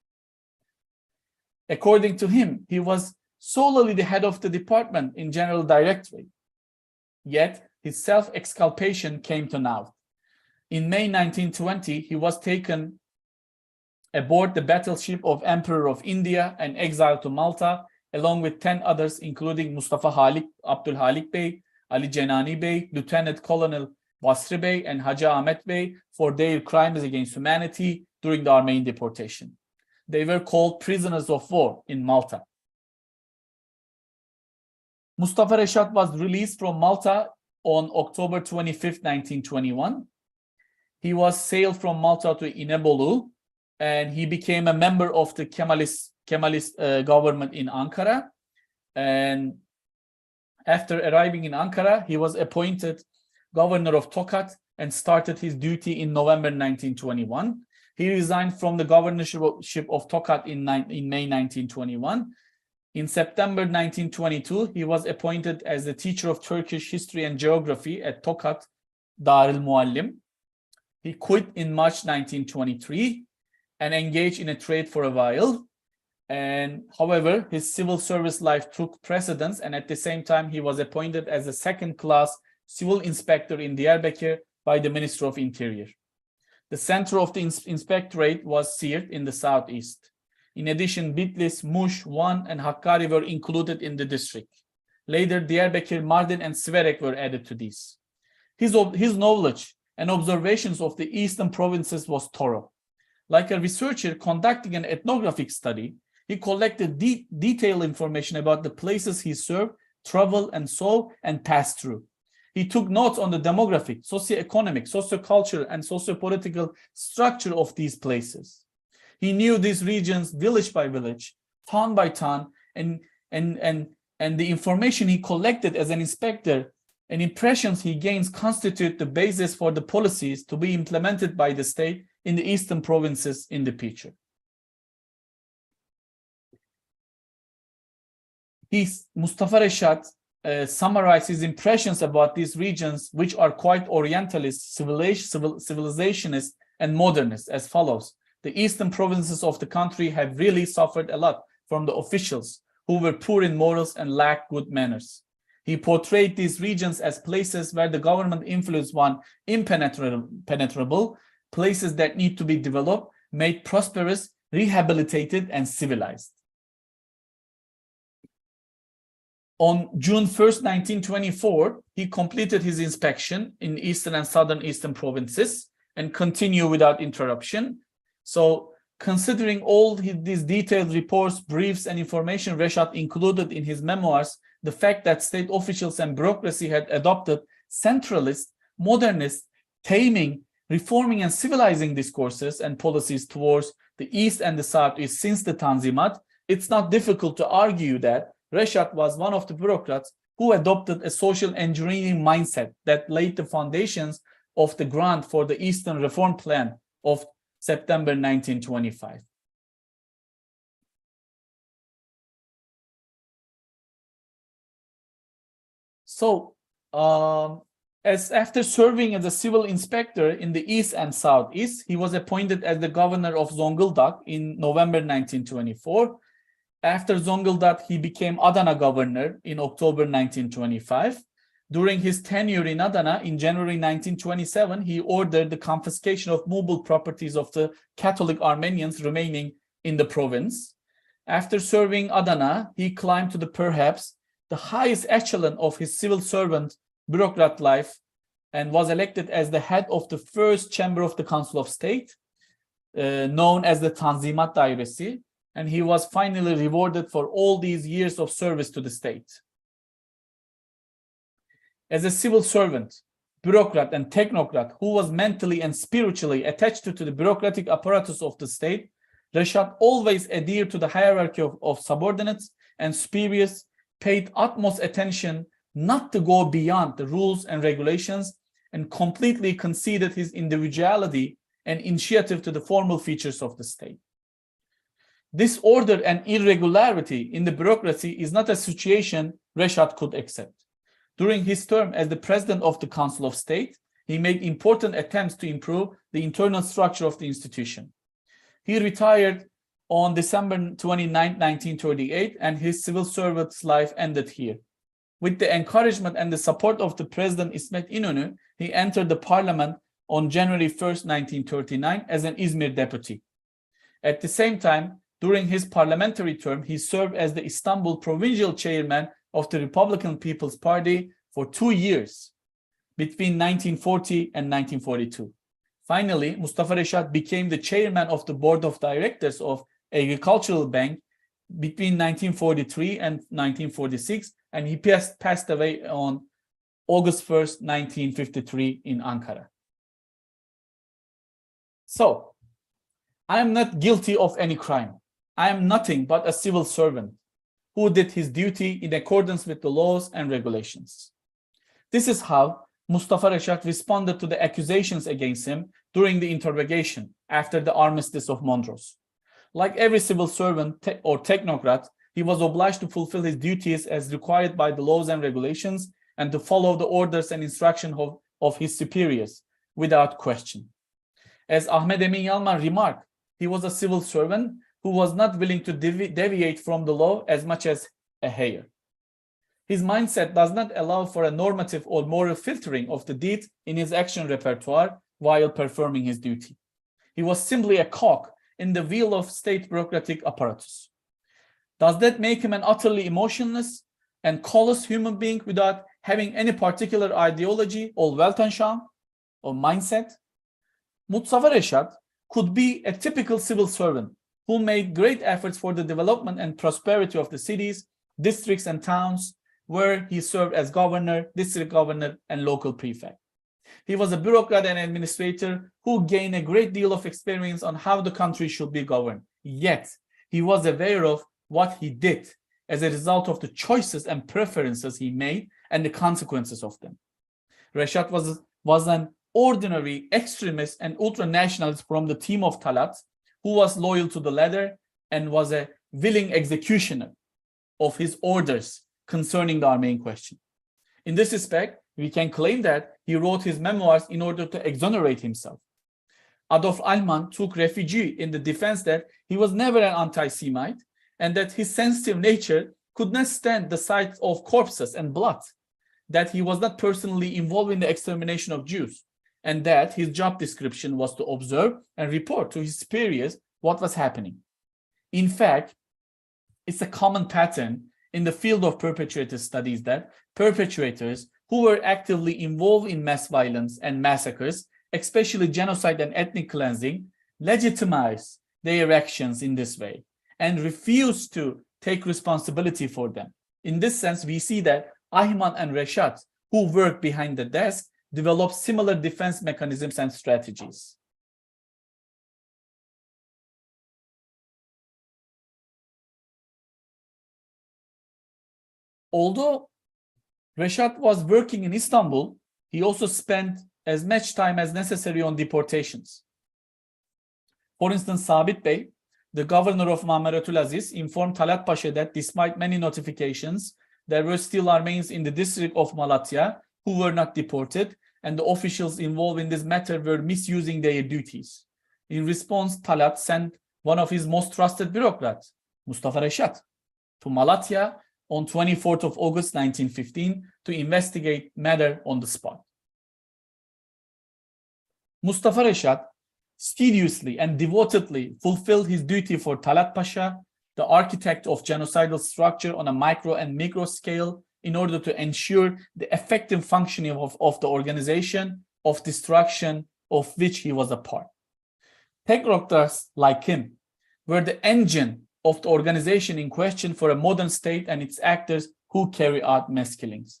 According to him, he was solely the head of the department in General Directorate. Yet, his self-exculpation came to naught. In May 1920, he was taken aboard the battleship of Emperor of India and exiled to Malta, along with 10 others, including Mustafa Abdülhalik Bey, Ali Cenani Bey, Lieutenant Colonel Basri Bey, and Hacı Ahmet Bey, for their crimes against humanity during the Armenian deportation. They were called prisoners of war in Malta. Mustafa Reşat was released from Malta on October 25, 1921. He was sailed from Malta to İnebolu, and he became a member of the Kemalist government in Ankara. And after arriving in Ankara, he was appointed governor of Tokat and started his duty in November 1921. He resigned from the governorship of Tokat in May 1921. In September 1922, he was appointed as the teacher of Turkish history and geography at Tokat Darül Muallim. He quit in March 1923 and engaged in a trade for a while. And however, his civil service life took precedence, and at the same time, he was appointed as a second-class civil inspector in Diyarbakir by the Minister of Interior. The center of the inspectorate was Siirt in the southeast. In addition, Bitlis, Muş, Van, and Hakkari were included in the district. Later, Diyarbakir, Mardin, and Siverek were added to these. His knowledge and observations of the eastern provinces was thorough. Like a researcher conducting an ethnographic study, he collected detailed information about the places he served, traveled, and saw, and passed through. He took notes on the demographic, socioeconomic, sociocultural, and sociopolitical structure of these places. He knew these regions village by village, town by town, and the information he collected as an inspector and impressions he gains constitute the basis for the policies to be implemented by the state in the eastern provinces in the future. Mustafa Reşat summarized his impressions about these regions, which are quite Orientalist, civilizationist, and modernists as follows. The eastern provinces of the country have really suffered a lot from the officials who were poor in morals and lacked good manners. He portrayed these regions as places where the government influence was impenetrable, places that need to be developed, made prosperous, rehabilitated, and civilized. On June 1st, 1924, he completed his inspection in eastern and southern provinces and continued without interruption. So, considering all these detailed reports, briefs, and information, Reşat included in his memoirs the fact that state officials and bureaucracy had adopted centralist, modernist, taming, reforming, and civilizing discourses and policies towards the East and the Southeast since the Tanzimat. It's not difficult to argue that Reşat was one of the bureaucrats who adopted a social engineering mindset that laid the foundations of the grant for the Eastern Reform Plan of September 1925. So, as after serving as a civil inspector in the East and Southeast, he was appointed as the governor of Zonguldak in November 1924. After Zonguldak, he became Adana governor in October 1925. During his tenure in Adana, in January 1927, he ordered the confiscation of movable properties of the Catholic Armenians remaining in the province. After serving Adana, he climbed to the perhaps the highest echelon of his civil servant bureaucrat life and was elected as the head of the first chamber of the Council of State, known as the Tanzimat Dairesi, and he was finally rewarded for all these years of service to the state. As a civil servant, bureaucrat, and technocrat who was mentally and spiritually attached to the bureaucratic apparatus of the state, Reşat always adhered to the hierarchy of subordinates and superiors, paid utmost attention not to go beyond the rules and regulations, and completely conceded his individuality and initiative to the formal features of the state. This order and irregularity in the bureaucracy is not a situation Reşat could accept. During his term as the president of the Council of State, he made important attempts to improve the internal structure of the institution. He retired on December 29, 1938, and his civil service life ended here. With the encouragement and the support of the President İsmet İnönü, he entered the parliament on January 1st, 1939 as an İzmir deputy. At the same time, during his parliamentary term, he served as the Istanbul provincial chairman of the Republican People's Party for 2 years, between 1940 and 1942. Finally, Mustafa Reşat became the chairman of the board of directors of Agricultural Bank between 1943 and 1946, and he passed away on August 1st, 1953 in Ankara. So, I am not guilty of any crime. I am nothing but a civil servant who did his duty in accordance with the laws and regulations. This is how Mustafa Reşat responded to the accusations against him during the interrogation after the armistice of Mondros. Like every civil servant or technocrat, he was obliged to fulfill his duties as required by the laws and regulations and to follow the orders and instructions of his superiors without question. As Ahmet Emin Yalman remarked, he was a civil servant who was not willing to deviate from the law as much as a hair. His mindset does not allow for a normative or moral filtering of the deeds in his action repertoire while performing his duty. He was simply a cog in the wheel of state bureaucratic apparatus. Does that make him an utterly emotionless and callous human being without having any particular ideology or Weltanschauung or mindset? Mustafa Reşat could be a typical civil servant who made great efforts for the development and prosperity of the cities, districts, and towns where he served as governor, district governor, and local prefect. He was a bureaucrat and administrator who gained a great deal of experience on how the country should be governed. Yet, he was aware of what he did as a result of the choices and preferences he made and the consequences of them. Reşat was an ordinary extremist and ultra-nationalist from the team of Talat, who was loyal to the letter and was a willing executioner of his orders concerning the Armenian question. In this respect, we can claim that he wrote his memoirs in order to exonerate himself. Adolf Eichmann took refuge in the defense that he was never an anti-Semite and that his sensitive nature could not stand the sight of corpses and blood, that he was not personally involved in the extermination of Jews, and that his job description was to observe and report to his superiors what was happening. In fact, it's a common pattern in the field of perpetrator studies that perpetrators who were actively involved in mass violence and massacres, especially genocide and ethnic cleansing, legitimize their actions in this way and refuse to take responsibility for them. In this sense, we see that Ayman and Reşat, who work behind the desk, develop similar defense mechanisms and strategies. Although Reşat was working in Istanbul, he also spent as much time as necessary on deportations. For instance, Sabit Bey, the governor of Mimaroğlu, informed Talat Pasha that despite many notifications, there were still Armenians in the district of Malatya who were not deported, and the officials involved in this matter were misusing their duties. In response, Talat sent one of his most trusted bureaucrats, Mustafa Reşat, to Malatya on 24th of August 1915 to investigate matter on the spot. Mustafa Reşat studiously and devotedly fulfilled his duty for Talat Pasha, the architect of genocidal structure on a micro and micro scale, in order to ensure the effective functioning of the organization of destruction of which he was a part. Technocrats like him were the engine of the organization in question for a modern state and its actors who carry out mass killings.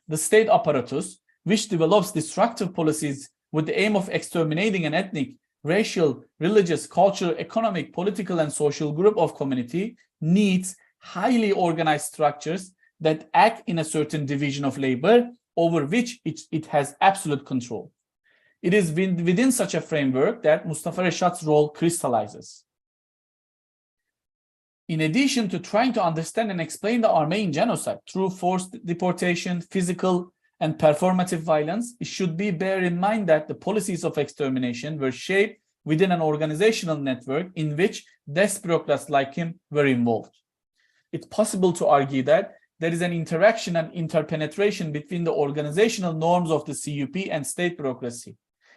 The state apparatus, which develops destructive policies with the aim of exterminating an ethnic, racial, religious, cultural, economic, political, and social group of community, needs highly organized structures that act in a certain division of labor over which it has absolute control. It is within such a framework that Mustafa Reşat's role crystallizes. In addition to trying to understand and explain the Armenian genocide through forced deportation, physical and performative violence, it should be bear in mind that the policies of extermination were shaped within an organizational network in which desk bureaucrats like him were involved. It's possible to argue that there is an interaction and interpenetration between the organizational norms of the CUP and state bureaucracy.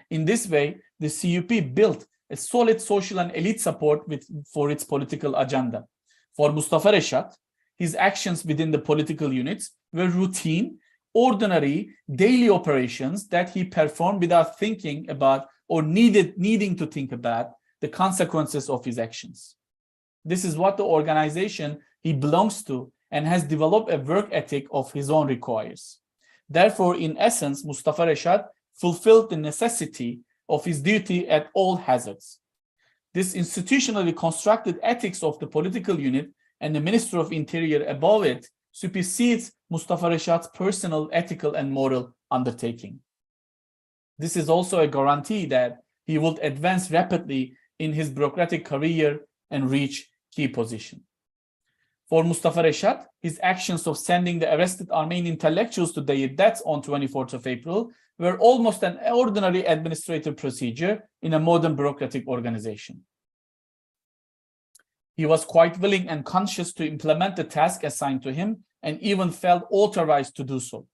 In this way, the CUP built a solid social and elite support for its political agenda. For Mustafa Reşat, his actions within the political units were routine, ordinary, daily operations that he performed without thinking about or needing to think about the consequences of his actions. This is what the organization he belongs to and has developed a work ethic of his own requires. Therefore, in essence, Mustafa Reşat fulfilled the necessity of his duty at all hazards. This institutionally constructed ethics of the political unit and the Minister of Interior above it supersedes Mustafa Reşat's personal, ethical, and moral undertaking. This is also a guarantee that he would advance rapidly in his bureaucratic career and reach key position. For Mustafa Reşat, his actions of sending the arrested Armenian intellectuals to their deaths on 24th of April were almost an ordinary administrative procedure in a modern bureaucratic organization. He was quite willing and conscious to implement the task assigned to him and even felt authorized to do so.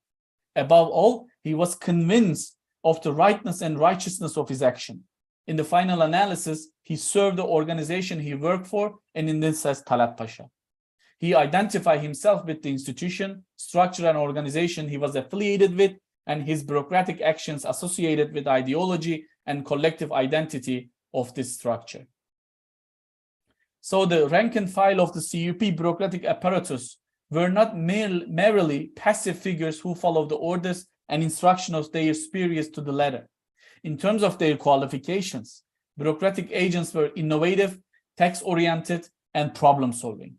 Above all, he was convinced of the rightness and righteousness of his action. In the final analysis, he served the organization he worked for, and in this as Talat Pasha. He identified himself with the institution, structure, and organization he was affiliated with, and his bureaucratic actions associated with ideology and collective identity of this structure. So the rank and file of the CUP bureaucratic apparatus were not merely passive figures who followed the orders and instructions of their superiors to the letter. In terms of their qualifications, bureaucratic agents were innovative, tax-oriented, and problem-solving.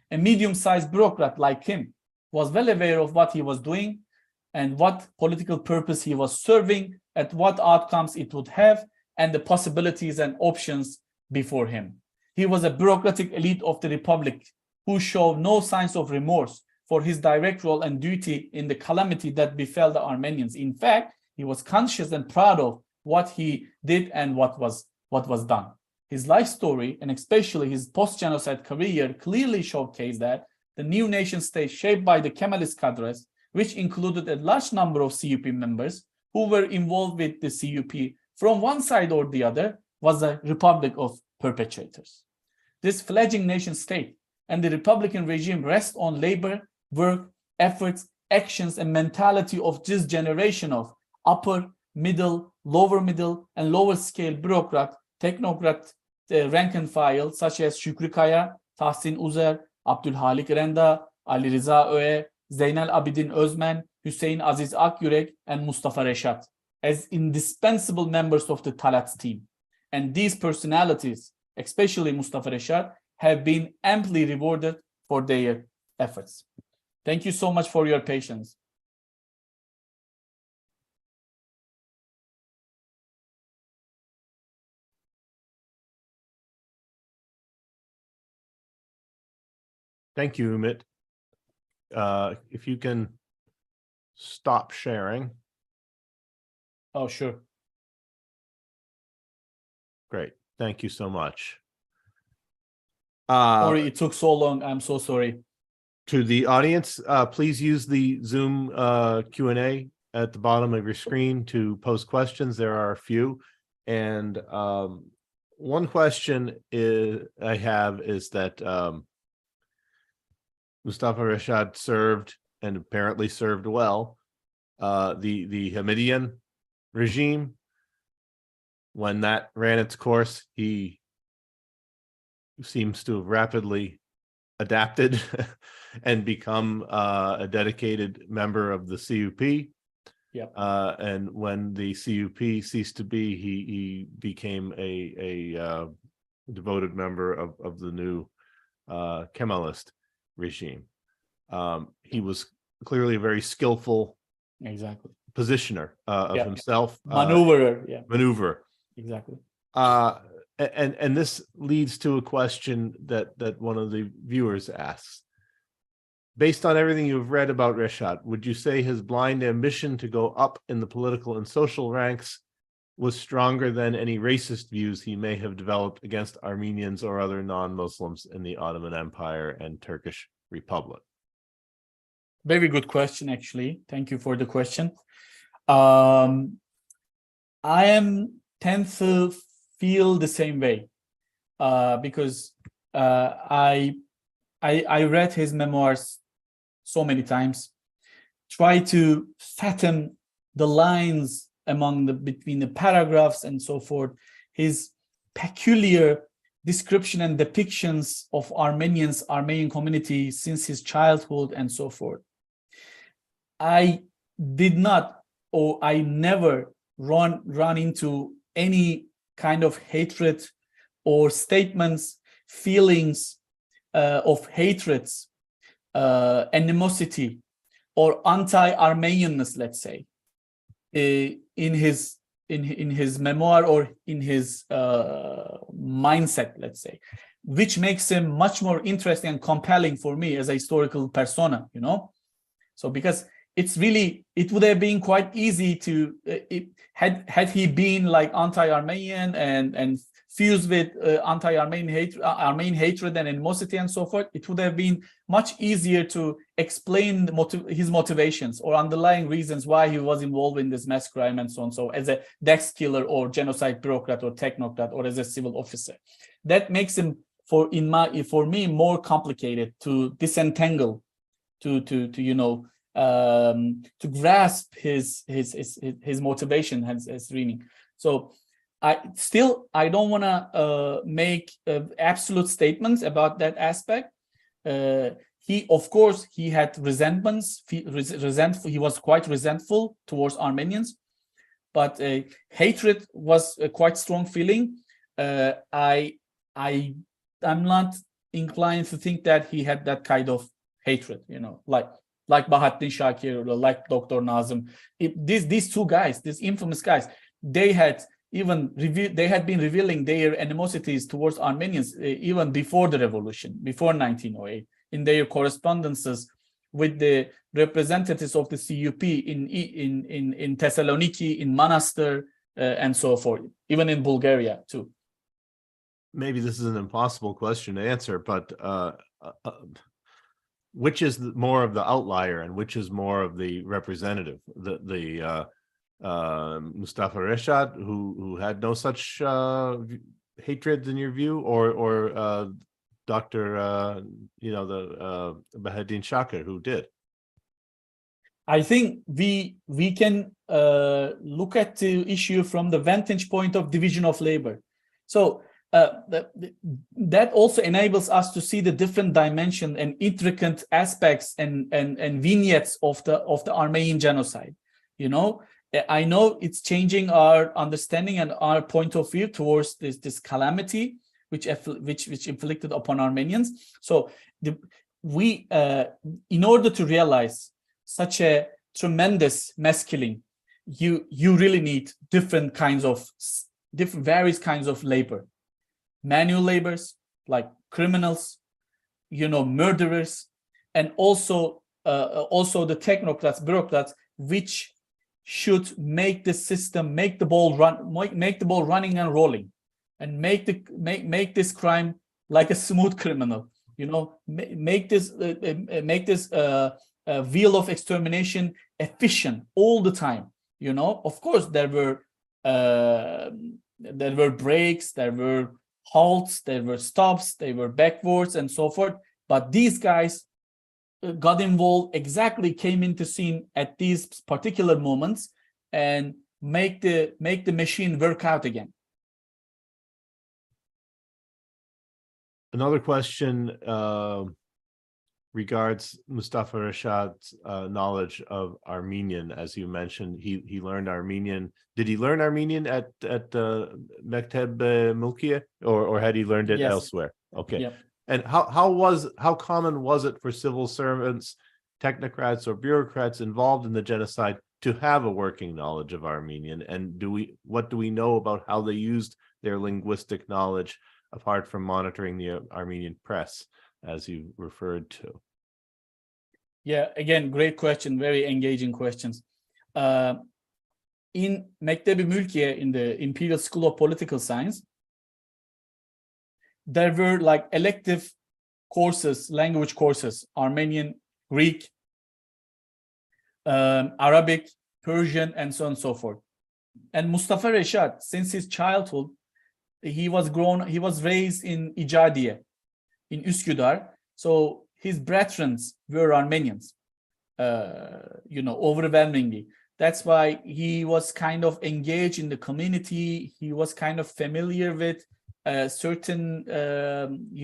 A medium-sized bureaucrat like him was well aware of what he was doing and what political purpose he was serving, at what outcomes it would have, and the possibilities and options before him. He was a bureaucratic elite of the Republic who showed no signs of remorse for his direct role and duty in the calamity that befell the Armenians. In fact, he was conscious and proud of what he did and what was done. His life story, and especially his post-genocide career, clearly showcased that the new nation state shaped by the Kemalist cadres, which included a large number of CUP members who were involved with the CUP from one side or the other, was a republic of perpetrators. This fledgling nation state and the Republican regime rest on labor, work, efforts, actions, and mentality of this generation of upper, middle, and lower scale bureaucrat, technocrat, rank and file, such as Şükrü Kaya, Tahsin Uzer, Abdülhalik Renda, Ali Rıza Öğe, Zeynel Abidin Özmen, Hüseyin Aziz Akyürek, and Mustafa Reşat, as indispensable members of the Talat team. And these personalities, especially Mustafa Reşat, have been amply rewarded for their efforts. Thank you so much for your patience. Thank you, Umit. If you can stop sharing. Oh, sure. Great. Thank you so much. Sorry, it took so long. I'm so sorry. To the audience, please use the Zoom Q&A at the bottom of your screen to post questions. There are a few. And one question I have is that Mustafa Reşat served, and apparently served well, the Hamidian regime. When that ran its course, he seems to have rapidly adapted and become a dedicated member of the CUP. Yep. And when the CUP ceased to be, he became a devoted member of the new Kemalist regime. He was clearly a very skillful positioner of himself. Maneuverer. Exactly. And this leads to a question that one of the viewers asks. Based on everything you've read about Reşat, would you say his blind ambition to go up in the political and social ranks was stronger than any racist views he may have developed against Armenians or other non-Muslims in the Ottoman Empire and Turkish Republic? Very good question, actually. Thank you for the question. I tend to feel the same way because I read his memoirs so many times, try to fathom the lines between the paragraphs and so forth, his peculiar description and depictions of Armenian community since his childhood and so forth. I did not, or I never run into any kind of hatred or statements, feelings of hatreds, animosity, or anti-Armenianness, let's say, in his memoir or in his mindset, let's say, which makes him much more interesting and compelling for me as a historical persona, you know. So because it would have been quite easy to had he been like anti-Armenian and fused with Armenian hatred and animosity and so forth, it would have been much easier to explain his motivations or underlying reasons why he was involved in this mass crime and so on. So as a dex killer or genocide bureaucrat or technocrat or as a civil officer, that makes him for me more complicated to disentangle, to grasp his motivation as reading. So I don't want to make absolute statements about that aspect. Of course he had resentments. He was quite resentful towards Armenians, but hatred was a quite strong feeling. I'm not inclined to think that he had that kind of hatred, like Bahattin Shakir or like Dr. Nazım. These two guys, these infamous guys, they had been revealing their animosities towards Armenians even before the revolution, before 1908, in their correspondences with the representatives of the CUP in Thessaloniki, in Manastır, and so forth, even in Bulgaria too. Maybe this is an impossible question to answer, but which is more of the outlier and which is more of the representative? The Mustafa Reşat, who had no such hatred in your view, or Dr. Bahedin Shakir, who did? I think we can look at the issue from the vantage point of division of labor. So that also enables us to see the different dimension and intricate aspects and vignettes of the Armenian genocide. You know, I know it's changing our understanding and our point of view towards this calamity which inflicted upon Armenians. So in order to realize such a tremendous mass killing, you really need various kinds of labor. Manual laborers like criminals, murderers, and also the technocrats, bureaucrats, which should make the system, make the ball running and rolling, and make this crime like a smooth criminal. Make this wheel of extermination efficient all the time. Of course there were breaks, there were halts, there were stops, they were backwards and so forth, but these guys got involved, came into scene at these particular moments and make the machine work out again. Another question regards Mustafa Reşat's knowledge of Armenian. As you mentioned, he learned Armenian. Did he learn Armenian at Mekteb Mulkiye, or had he learned it elsewhere? Okay. Yep. And how common was it for civil servants, technocrats, or bureaucrats involved in the genocide to have a working knowledge of Armenian? And what do we know about how they used their linguistic knowledge apart from monitoring the Armenian press, as you referred to? Yeah, again, great question, very engaging questions. In Mekteb-i Mulkiye, in the Imperial School of Political Science, there were like elective courses, language courses, Armenian, Greek, Arabic, Persian, and so on and so forth. And Mustafa Reşat, since his childhood, he was raised in Icadiye, in Üsküdar. So his brethren were Armenians, overwhelmingly. That's why he was kind of engaged in the community. He was kind of familiar with certain he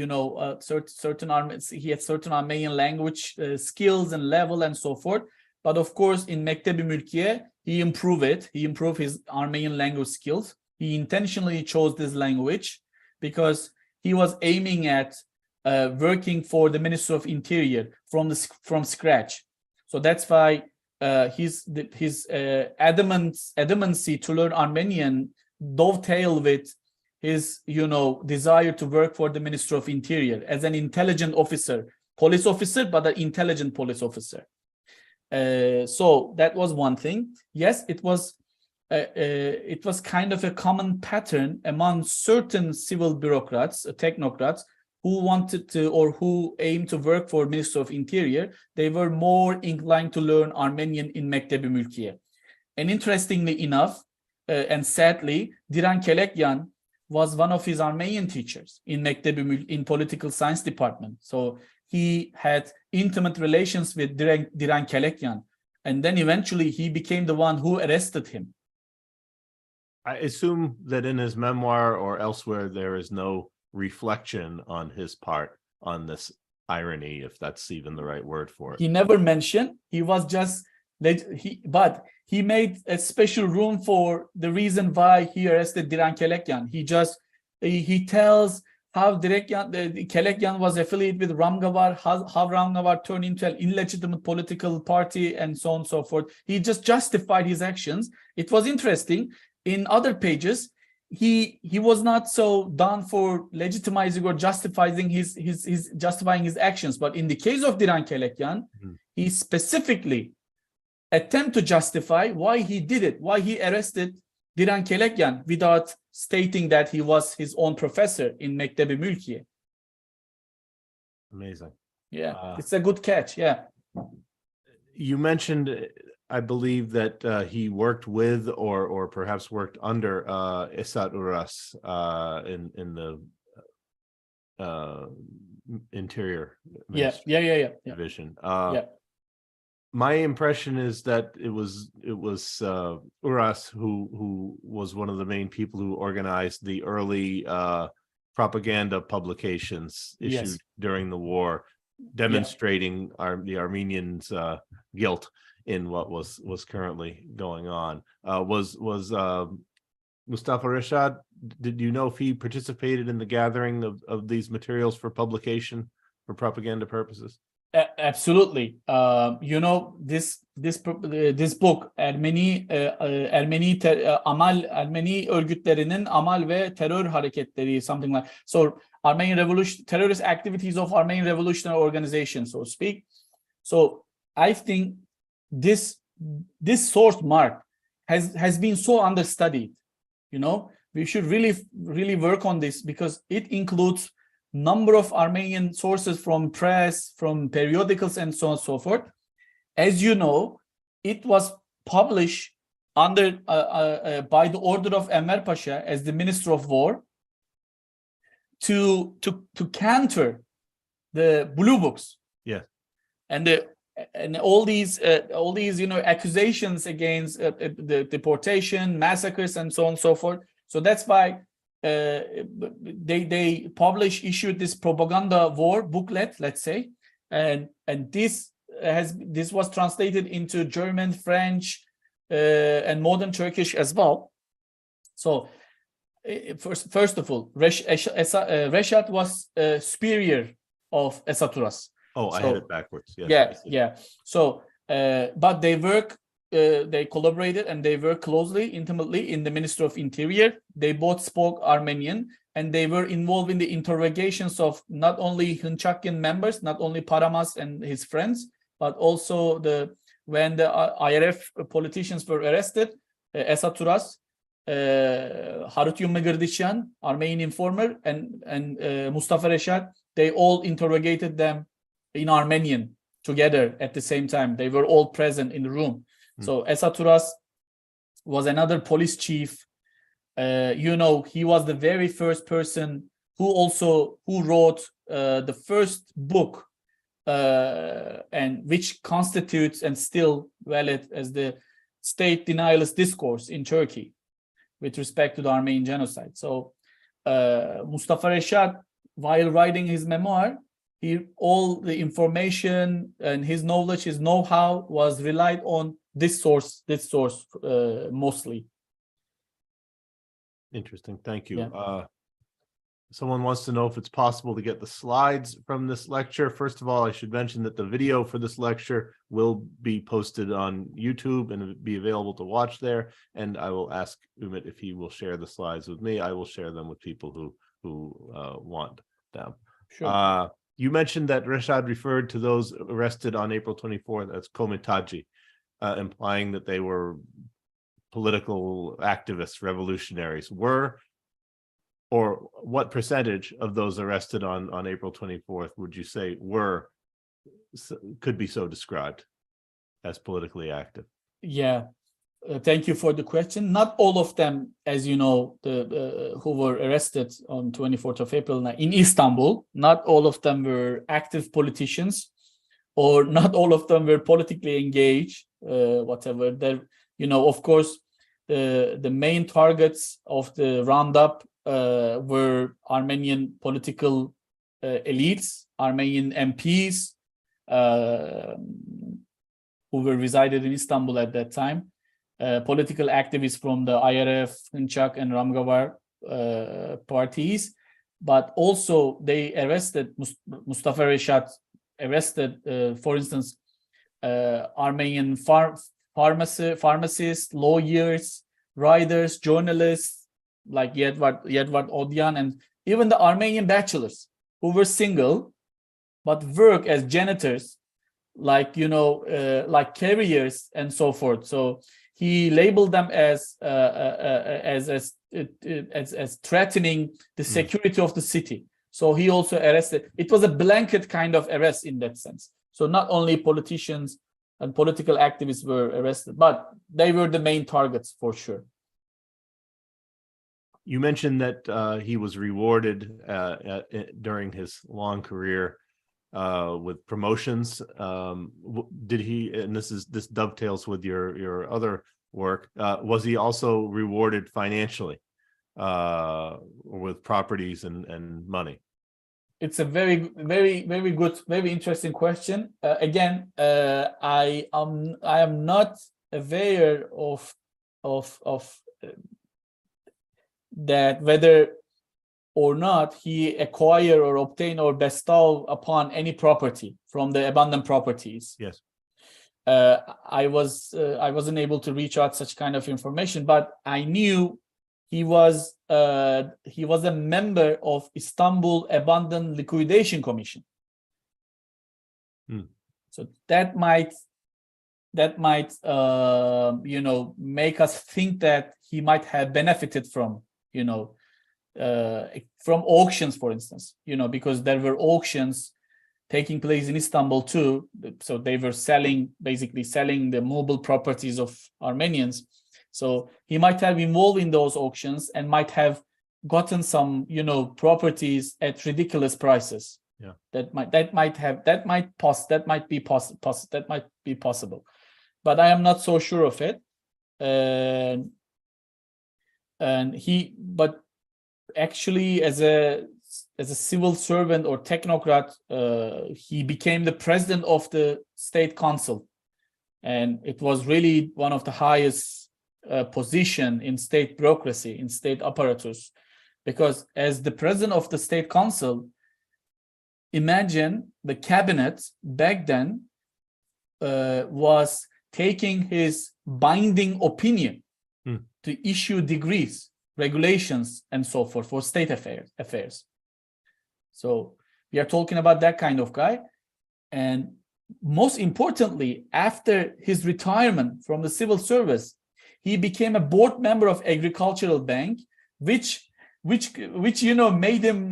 had certain Armenian language skills and level and so forth. But of course, in Mekteb-i Mulkiye, he improved it. He improved his Armenian language skills. He intentionally chose this language because he was aiming at working for the Ministry of Interior from scratch. So that's why his adamancy to learn Armenian dovetail with his desire to work for the Ministry of Interior as an intelligent officer, police officer, but an intelligent police officer. So that was one thing. Yes, it was kind of a common pattern among certain civil bureaucrats, technocrats, who wanted to or who aimed to work for Ministry of Interior. They were more inclined to learn Armenian in Mekteb-i Mulkiye. And interestingly enough, and sadly, Diran Kelekyan was one of his Armenian teachers in in political science department. So he had intimate relations with Diran Kelekyan, and then eventually he became the one who arrested him. I assume that in his memoir or elsewhere there is no reflection on his part on this irony, if that's even the right word for it. He never mentioned. He was just but he made a special room for the reason why he arrested Diran Kelekyan. He tells how Kelekyan was affiliated with Ramgavar, how Ramgavar turned into an illegitimate political party, and so on and so forth. He just justified his actions. It was interesting. In other pages, he was not so done for legitimizing or justifying his actions. But in the case of Diran Kelekyan, he specifically attempted to justify why he did it, why he arrested Diren Kelekyan without stating that he was his own professor in Mektebi Mülkiye. Amazing. Yeah, it's a good catch. Yeah. You mentioned, I believe that he worked with or perhaps worked under Esat Uras in the Interior Ministry division. My impression is that it was Uras who was one of the main people who organized the early propaganda publications issued during the war, demonstrating the Armenians' guilt in what was currently going on. Was Mustafa Reşat, did you know if he participated in the gathering of these materials for publication for propaganda purposes? Absolutely. This book Ermeni örgütlerinin amal ve terör hareketleri, something like so, Armenian revolution, terrorist activities of Armenian Revolutionary Organization, so to speak. So I think this source, Mark, has been so understudied. We should really work on this because it includes number of Armenian sources from press, from periodicals, and so on and so forth. As you know, it was published under by the order of Enver Pasha as the Minister of War to counter the blue books. Yeah, and all these accusations against the deportation, massacres, and so on and so forth. So that's why they issued this propaganda war booklet, let's say, and this was translated into German, French, and modern Turkish as well. So first of all, Reşat was superior of Esat Uras. Oh, I had it backwards. Yes, yeah. So, but they collaborated and they worked closely, intimately in the Ministry of Interior. They both spoke Armenian and they were involved in the interrogations of not only Hınçakyan members, not only Paramas and his friends, but also when the IRF politicians were arrested, Esat Uras, Harutyun Megırdisyan, Armenian informer, and Mustafa Reşat, they all interrogated them in Armenian together at the same time. They were all present in the room. So Esat Uras was another police chief. He was the very first person who wrote the first book, and which constitutes and still valid as the state denialist discourse in Turkey with respect to the Armenian genocide. So Mustafa Reşat, while writing his memoir, all the information and his knowledge, his know-how was relied on this source mostly. Interesting. Thank you. Yeah. Someone wants to know if it's possible to get the slides from this lecture. First of all, I should mention that the video for this lecture will be posted on YouTube and be available to watch there. And I will ask Umit if he will share the slides with me. I will share them with people who want them. Sure. You mentioned that Reşat referred to those arrested on April 24th as Komitacı, implying that they were political activists, revolutionaries. Or what percentage of those arrested on April 24th would you say could be so described as politically active? Yeah. Thank you for the question. Not all of them, as you know, who were arrested on 24th of April in Istanbul, not all of them were active politicians, or not all of them were politically engaged, whatever. Of course, the main targets of the roundup were Armenian political elites, Armenian MPs who were resided in Istanbul at that time. Political activists from the IRF, Hınçak, and Ramgavar parties, but also they arrested Mustafa Reşat, for instance, Armenian pharmacists, lawyers, writers, journalists like Yedvard Odyan, and even the Armenian bachelors who were single but work as janitors, like carriers and so forth. So he labeled them as threatening the security of the city. So he also arrested. It was a blanket kind of arrest in that sense. So not only politicians and political activists were arrested, but they were the main targets for sure. You mentioned that he was rewarded during his long career with promotions. Did he? And this dovetails with your other work. Was he also rewarded financially with properties and money? It's a very, very, very good, very interesting question. Again, I am not aware of that whether or not he acquire or obtain or bestow upon any property from the abandoned properties. Yes. I wasn't able to reach out such kind of information, but I knew he was a member of Istanbul Abandoned Liquidation Commission. So that might make us think that he might have benefited from from auctions, for instance, because there were auctions taking place in Istanbul too. So they were basically selling the mobile properties of Armenians. So he might have involved in those auctions and might have gotten some, properties at ridiculous prices. Yeah, that might be possible, but I am not so sure of it. But actually, as a civil servant or technocrat, he became the president of the state council, and it was really one of the highest position in state bureaucracy, in state apparatus, because as the president of the state council, imagine the cabinet back then was taking his binding opinion to issue decrees, regulations, and so forth for state affairs. So we are talking about that kind of guy. And most importantly, after his retirement from the civil service, he became a board member of Agricultural Bank, which made him,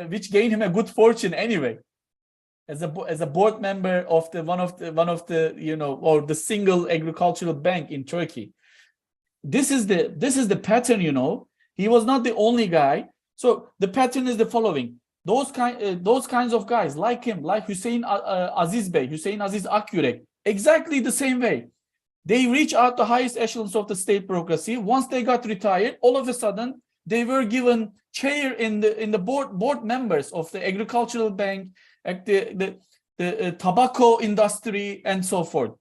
which gained him a good fortune anyway, as a board member of one of the or the single agricultural bank in Turkey. This is the pattern. He was not the only guy. So the pattern is the following: those kinds of guys like him, like Hüseyin Aziz Akyürek, exactly the same way. They reach out the highest echelons of the state bureaucracy. Once they got retired, all of a sudden they were given chair in the board members of the agricultural bank, at the tobacco industry, and so forth.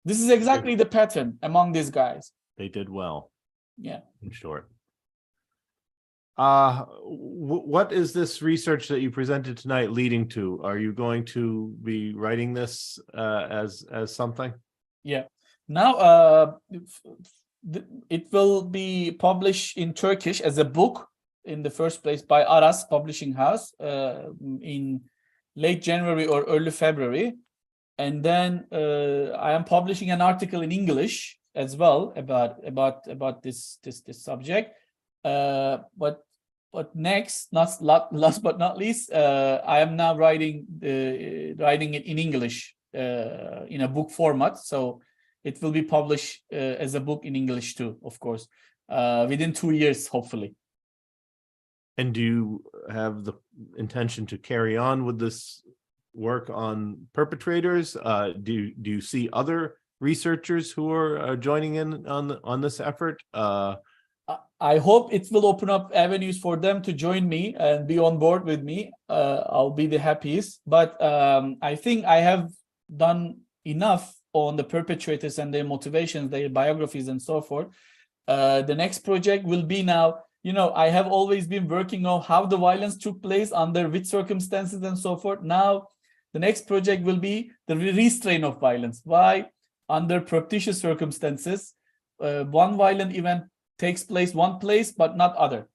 This is exactly the pattern among these guys. They did well. Yeah. In short. What is this research that you presented tonight leading to? Are you going to be writing this as something? Yeah. Now it will be published in Turkish as a book in the first place by Aras Publishing House in late January or early February, and then I am publishing an article in English as well about this subject. But next, last but not least, I am now writing it in English in a book format. So it will be published as a book in English too, of course, within 2 years, hopefully. And do you have the intention to carry on with this work on perpetrators? Do you see other researchers who are joining in on this effort? I hope it will open up avenues for them to join me and be on board with me. I'll be the happiest. But I think I have done enough on the perpetrators and their motivations, their biographies, and so forth. The next project will be now, I have always been working on how the violence took place, under which circumstances, and so forth. Now, the next project will be the restraint of violence. Why, under propitious circumstances, one violent event takes place one place but not other.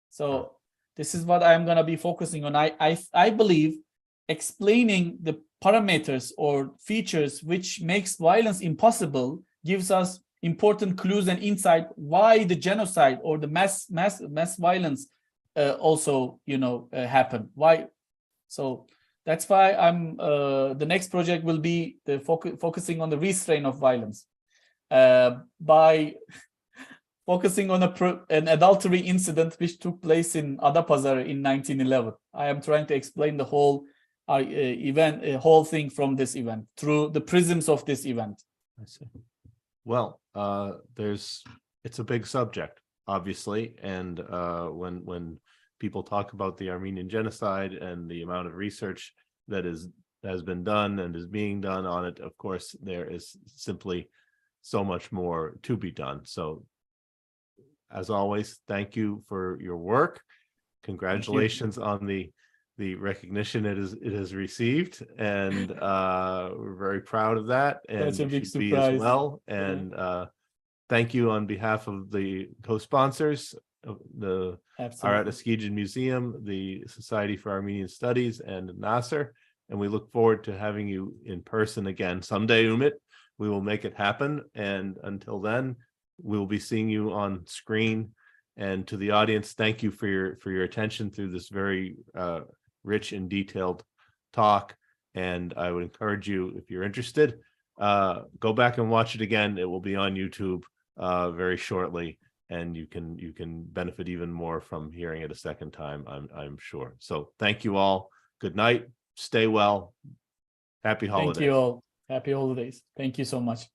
So this is what I'm going to be focusing on. I believe explaining the parameters or features which makes violence impossible gives us important clues and insight why the genocide or the mass violence also happen. Why? So that's why I'm the next project will be the focusing on the restraint of violence by focusing on an adultery incident which took place in Adapazarı in 1911. I am trying to explain the whole whole thing from this event through the prisms of this event. I see. Well, it's a big subject, obviously, and when people talk about the Armenian genocide and the amount of research that has been done and is being done on it, of course, there is simply so much more to be done. So, as always, thank you for your work. Congratulations on the recognition it has received, and we're very proud of that, and That's a big should be surprise. as well. And thank you on behalf of the co-sponsors, the Arat Eskijan Museum, the Society for Armenian Studies, and Nasser. And we look forward to having you in person again someday, Umit. We will make it happen. And until then, we will be seeing you on screen. And to the audience, thank you for your attention through this very rich and detailed talk. And I would encourage you, if you're interested, go back and watch it again. It will be on YouTube very shortly, and you can benefit even more from hearing it a second time, I'm sure. So thank you all. Good night. Stay well. Happy holidays. Thank you all. Happy holidays. Thank you so much.